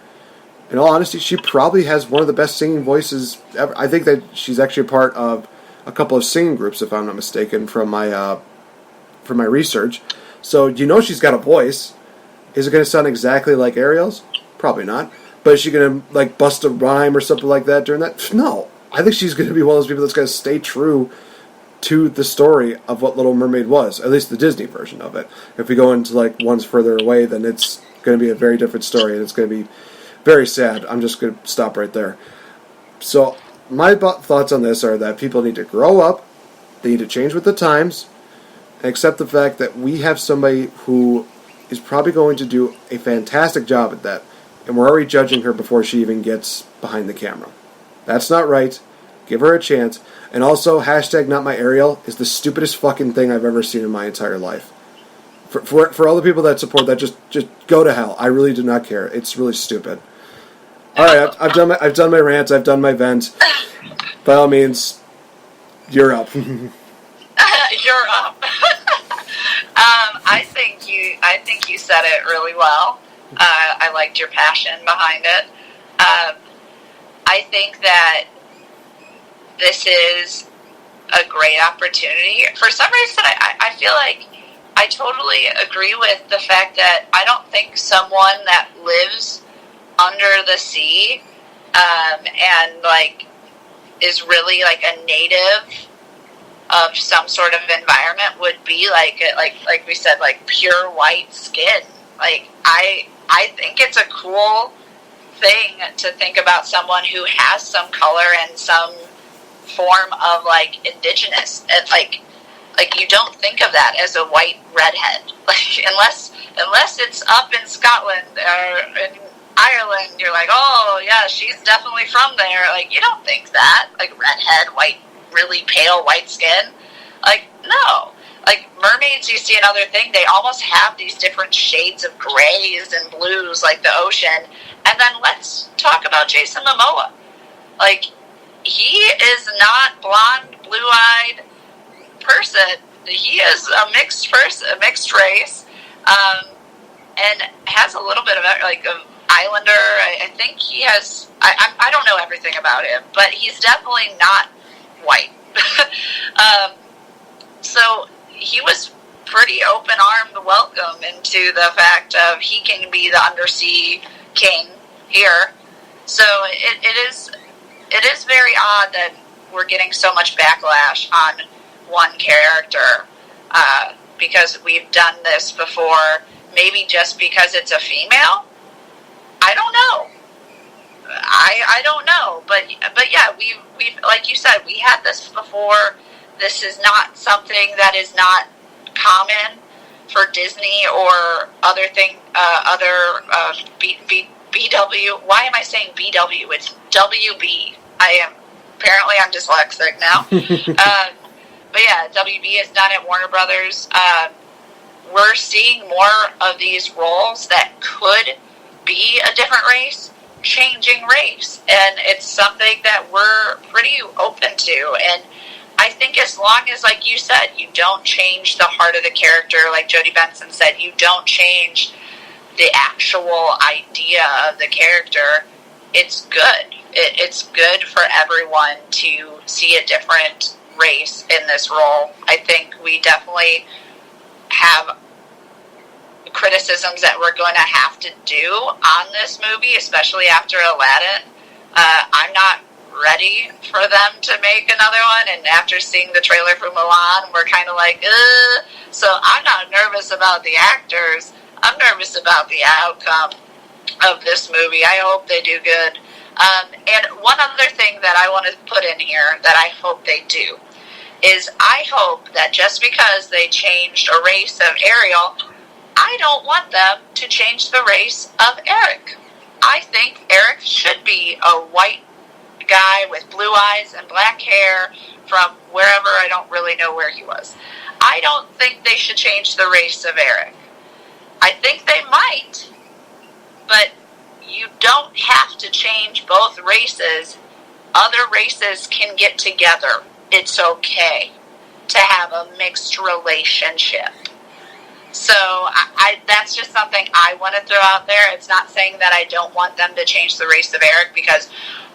In all honesty, she probably has one of the best singing voices ever. I think that she's actually a part of a couple of singing groups, if I'm not mistaken, from my research. So she's got a voice. Is it going to sound exactly like Ariel's? Probably not. But is she going to, like, bust a rhyme or something like that during that? No. I think she's going to be one of those people that's going to stay true to the story of what Little Mermaid was, at least the Disney version of it. If we go into, like, ones further away, then it's going to be a very different story, and it's going to be very sad. I'm just going to stop right there. So, my thoughts on this are that people need to grow up, they need to change with the times, and accept the fact that we have somebody who is probably going to do a fantastic job at that. And we're already judging her before she even gets behind the camera. That's not right. Give her a chance. And also, hashtag not my Ariel is the stupidest fucking thing I've ever seen in my entire life. For all the people that support that, just go to hell. I really do not care. It's really stupid. All right, I've done my rants. I've done my vent. By all means, you're up. You're up. I think you said it really well. I liked your passion behind it. I think that this is a great opportunity. For some reason, I feel like I totally agree with the fact that I don't think someone that lives under the sea and like is really like a native of some sort of environment would be like we said, like pure white skin. Like I think it's a cool thing to think about someone who has some color and some form of like indigenous. And like you don't think of that as a white redhead, like unless it's up in Scotland or in Ireland. You're like, oh yeah, she's definitely from there. Like you don't think that, like redhead, white, really pale white skin. Like no. Like, mermaids, you see another thing, they almost have these different shades of grays and blues, like the ocean. And then let's talk about Jason Momoa. Like, he is not blonde, blue-eyed person. He is a mixed person, a mixed race, and has a little bit of, like, an islander. I think he has, I don't know everything about him, but he's definitely not white. So he was pretty open-armed welcome into the fact of he can be the undersea king here. So it is very odd that we're getting so much backlash on one character, because we've done this before, maybe just because it's a female. I don't know. I don't know, but yeah, we've like you said, we had this before. This is not something that is not common for Disney or other BW. Why am I saying BW? It's WB. I'm dyslexic now. But yeah, WB has done it. Warner Brothers. We're seeing more of these roles that could be a different race, changing race, and it's something that we're pretty open to. And I think as long as, like you said, you don't change the heart of the character, like Jodie Benson said, you don't change the actual idea of the character, it's good. It's good for everyone to see a different race in this role. I think we definitely have criticisms that we're going to have to do on this movie, especially after Aladdin. I'm not ready for them to make another one, and after seeing the trailer for Mulan, we're kind of like, ugh. So I'm not nervous about the actors. I'm nervous about the outcome of this movie. I hope they do good. And one other thing that I want to put in here that I hope they do is I hope that just because they changed a race of Ariel, I don't want them to change the race of Eric. I think Eric should be a white guy with blue eyes and black hair from wherever. I don't really know where he was. I don't think they should change the race of Eric. I think they might, but you don't have to change both races. Other races can get together. It's okay to have a mixed relationship. So that's just something I want to throw out there. It's not saying that I don't want them to change the race of Eric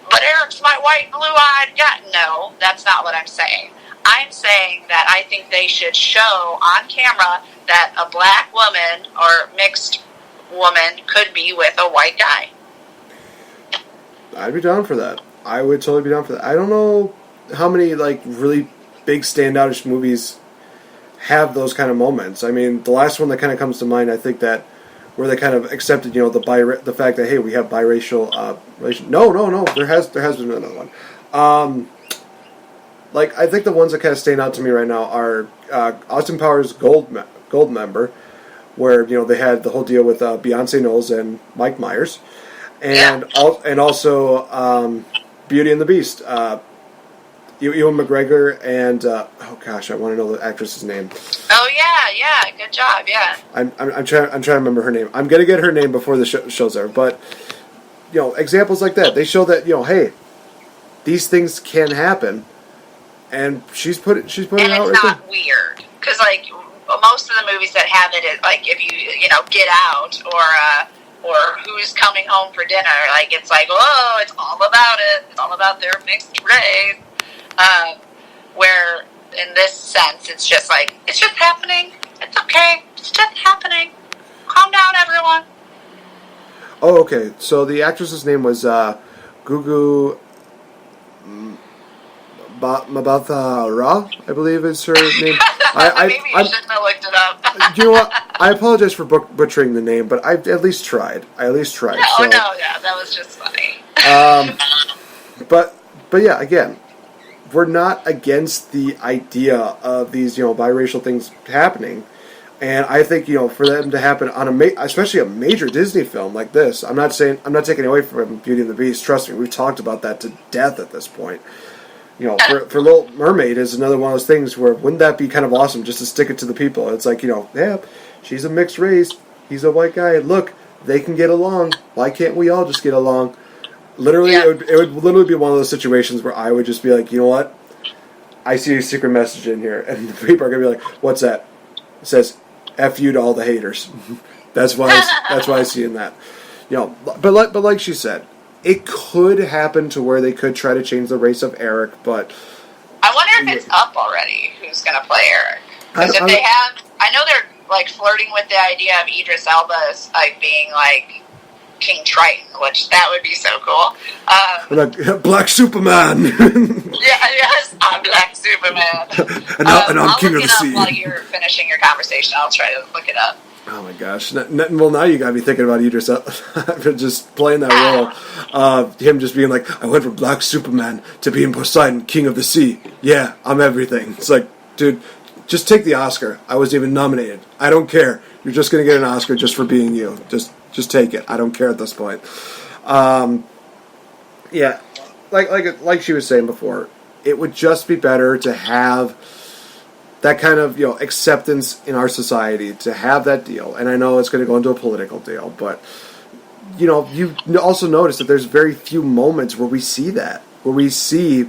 but Eric's my white and blue-eyed guy. No, that's not what I'm saying. I'm saying that I think they should show on camera that a black woman or mixed woman could be with a white guy. I'd be down for that. I would totally be down for that. I don't know how many really big standoutish movies have those kind of moments. I mean, the last one that kind of comes to mind, I think that where they kind of accepted, the fact that, hey, we have biracial No, there has been another one. I think the ones that kind of stand out to me right now are Austin Powers' Gold Member, where they had the whole deal with Beyonce Knowles and Mike Myers, and also Beauty and the Beast. Ewan McGregor and I want to know the actress's name. Oh yeah, good job, yeah. I'm trying to remember her name. I'm gonna get her name before the show's there. But examples like that, they show that hey, these things can happen, and she's put it out right there. And it's not weird because most of the movies that have it, if you Get Out or Who's Coming Home for Dinner, it's it's all about it. It's all about their mixed race. Where in this sense, it's just it's just happening. It's okay. It's just happening. Calm down, everyone. Oh, okay. So the actress's name was Gugu Mbatha-Raw, I believe is her name. Maybe you shouldn't have looked it up. You know what? I apologize for butchering the name, but I at least tried. Yeah, that was just funny. But yeah, again, we're not against the idea of these, biracial things happening. And I think, for them to happen on especially a major Disney film like this, I'm not taking away from Beauty and the Beast. Trust me, we've talked about that to death at this point. For Little Mermaid is another one of those things where wouldn't that be kind of awesome just to stick it to the people? It's yeah, she's a mixed race, he's a white guy. Look, they can get along. Why can't we all just get along? Literally, yeah. It would literally be one of those situations where I would just be like, you know what? I see a secret message in here, and the people are gonna be like, "What's that?" It says, "F you to all the haters." that's why I see in that. But like she said, it could happen to where they could try to change the race of Eric, but I wonder if it's up already. Who's gonna play Eric? Because if they have, I know they're like flirting with the idea of Idris Elba as like being like King Triton, which that would be so cool. Black Superman. Yes, I'm Black Superman. and I'm King of the Sea. While you're finishing your conversation, I'll try to look it up. Oh my gosh! Well, now you got me thinking about Idris Elba just playing that role. Him just being like, I went from Black Superman to being Poseidon, King of the Sea. Yeah, I'm everything. It's like, dude, just take the Oscar. I wasn't even nominated. I don't care. You're just gonna get an Oscar just for being you. Just take it. I don't care at this point. Yeah, like she was saying before, it would just be better to have that kind of, acceptance in our society, to have that deal. And I know it's going to go into a political deal, but you also notice that there's very few moments where we see that, where we see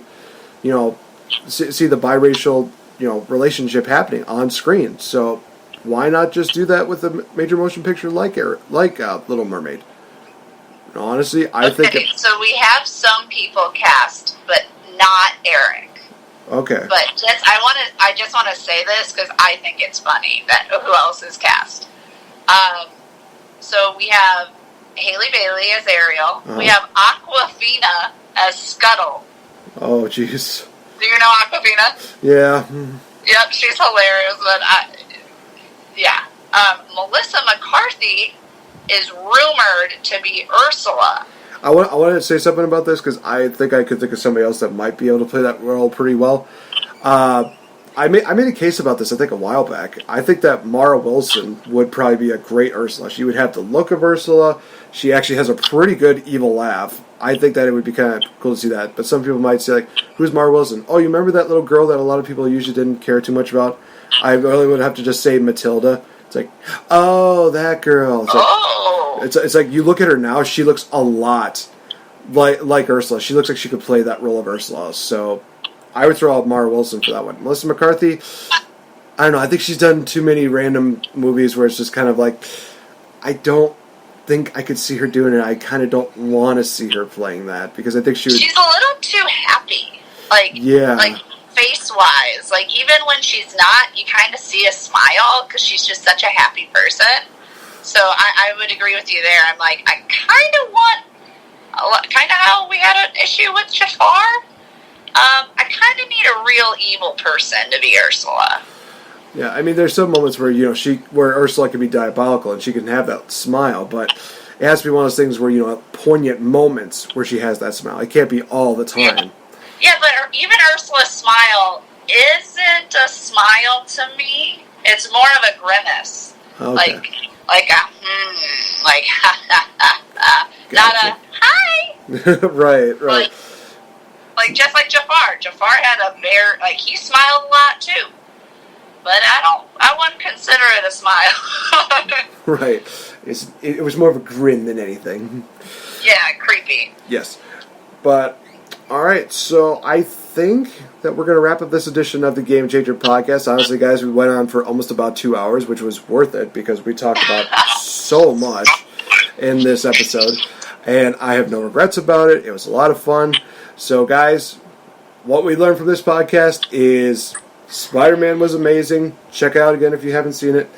the biracial relationship happening on screen. So why not just do that with a major motion picture like Little Mermaid? Honestly, I think. So we have some people cast, but not Eric. Okay. But I just want to say this because I think it's funny that who else is cast. So we have Haley Bailey as Ariel. We have Aquafina as Scuttle. Oh, jeez. Do you know Aquafina? Yeah. Yep, she's hilarious. But Melissa McCarthy is rumored to be Ursula. I want to say something about this because I think I could think of somebody else that might be able to play that role pretty well. I made a case about this, I think, a while back. I think that Mara Wilson would probably be a great Ursula. She would have the look of Ursula. She actually has a pretty good evil laugh. I think that it would be kind of cool to see that. But some people might say, like, who's Mara Wilson? Oh, you remember that little girl that a lot of people usually didn't care too much about? I really would have to just say Matilda. It's like, oh, that girl. It's like you look at her now, she looks a lot like Ursula. She looks like she could play that role of Ursula. So I would throw out Mara Wilson for that one. Melissa McCarthy, I don't know. I think she's done too many random movies where it's just kind of like, I don't think I could see her doing it. I kind of don't want to see her playing that because I think she would. She's a little too happy. Like face-wise. Like, even when she's not, you kind of see a smile because she's just such a happy person. So I would agree with you there. I'm like, I kind of want, kind of how we had an issue with Jafar. I kind of need a real evil person to be Ursula. Yeah, I mean, there's some moments where where Ursula can be diabolical and she can have that smile, but it has to be one of those things where poignant moments where she has that smile. It can't be all the time. Yeah, but even Ursula's smile isn't a smile to me. It's more of a grimace. Okay. Like a ha ha ha ha. Gotcha. Not a hi. Right. Like just like Jafar. Jafar had a very he smiled a lot too. But I wouldn't consider it a smile. Right. It was more of a grin than anything. Yeah, creepy. Yes. But alright, so I think that we're going to wrap up this edition of the Game Changer podcast. Honestly, guys, we went on for almost about 2 hours, which was worth it because we talked about so much in this episode, and I have no regrets about it. It was a lot of fun. So, guys, what we learned from this podcast is Spider-Man was amazing. Check it out again if you haven't seen it.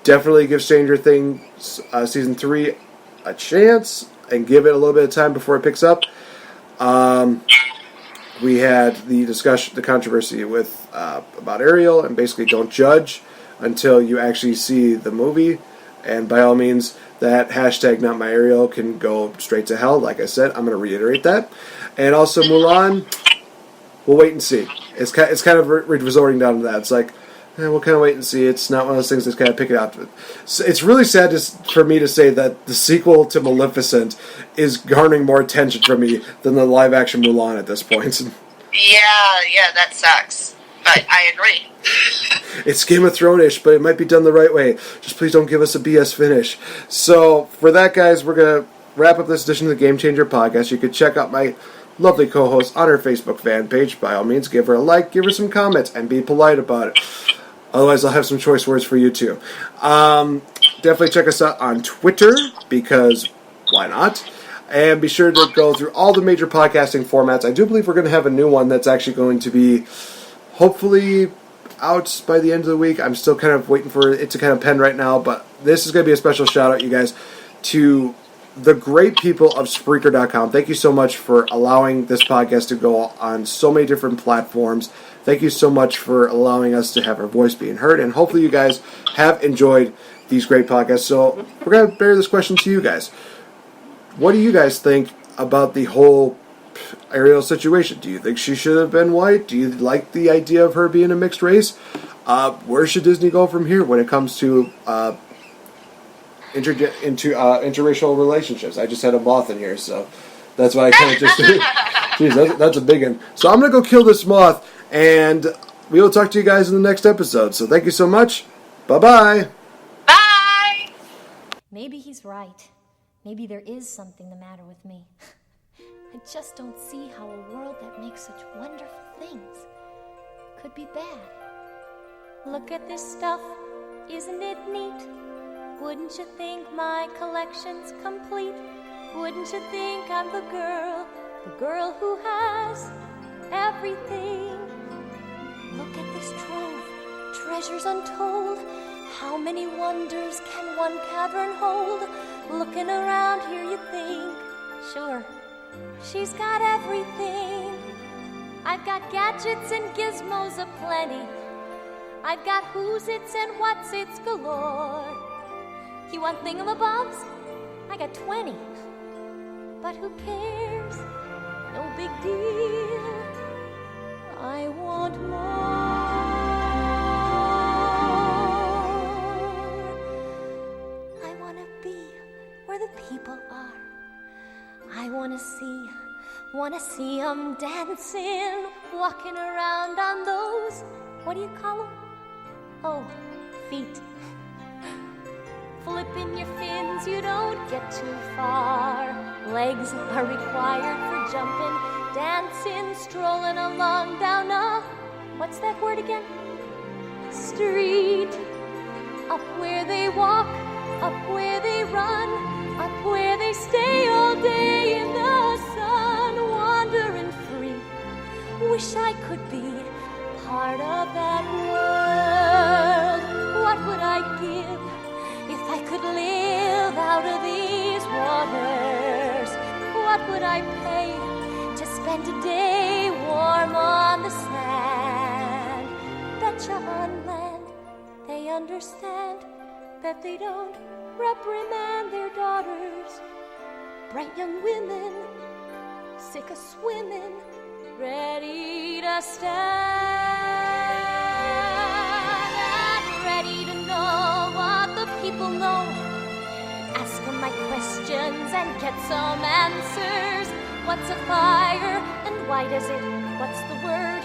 Definitely give Stranger Things Season 3 a chance and give it a little bit of time before it picks up. We had the controversy with about Ariel, and basically don't judge until you actually see the movie. And by all means, that hashtag not my Ariel can go straight to hell. Like I said, I'm going to reiterate that. And also Mulan, we'll wait and see. It's kind of resorting down to that. It's like, we'll kind of wait and see. It's not one of those things that's kind of pick it out. It's really sad for me to say that the sequel to Maleficent is garnering more attention from me than the live-action Mulan at this point. Yeah, that sucks. But I agree. It's Game of Thrones-ish, but it might be done the right way. Just please don't give us a BS finish. So, for that, guys, we're going to wrap up this edition of the Game Changer podcast. You can check out my lovely co-host on her Facebook fan page. By all means, give her a like, give her some comments, and be polite about it. Otherwise, I'll have some choice words for you, too. Definitely check us out on Twitter, because why not? And be sure to go through all the major podcasting formats. I do believe we're going to have a new one that's actually going to be, hopefully, out by the end of the week. I'm still kind of waiting for it to kind of pen right now, but this is going to be a special shout out, you guys, to the great people of Spreaker.com. Thank you so much for allowing this podcast to go on so many different platforms. Thank you so much for allowing us to have our voice being heard, and hopefully you guys have enjoyed these great podcasts. So we're going to bear this question to you guys. What do you guys think about the whole Ariel situation? Do you think she should have been white? Do you like the idea of her being a mixed race? Where should Disney go from here when it comes to interracial relationships? I just had a moth in here, so that's why I kind of just... Jeez, that's a big one. So I'm going to go kill this moth, and we will talk to you guys in the next episode. So thank you so much. Bye-bye. Bye! Maybe he's right. Maybe there is something the matter with me. I just don't see how a world that makes such wonderful things could be bad. Look at this stuff, isn't it neat? Wouldn't you think my collection's complete? Wouldn't you think I'm the girl who has everything? Look at this trove, treasures untold. How many wonders can one cavern hold? Looking around here you think, sure, she's got everything. I've got gadgets and gizmos aplenty. I've got who's-its and what's-its galore. You want thingamabobs? I got 20. But who cares? No big deal. I want more. I want to be where the people are. I wanna see 'em dancing, walking around on those, what do you call 'em? Oh, feet. Flipping your fins, you don't get too far. Legs are required for jumping, dancing, strolling along down a, what's that word again? Street. Up where they walk, up where they run, up where they stay all day in the sun, wandering free. Wish I could be part of that world. What would I give if I could live out of these waters? What would I pay to spend a day warm on the sand? Betcha on land they understand that they don't reprimand their daughters. Bright young women, sick of swimming, ready to stand, and ready to know what the people know. Ask them my questions and get some answers. What's a fire and why does it? What's the word?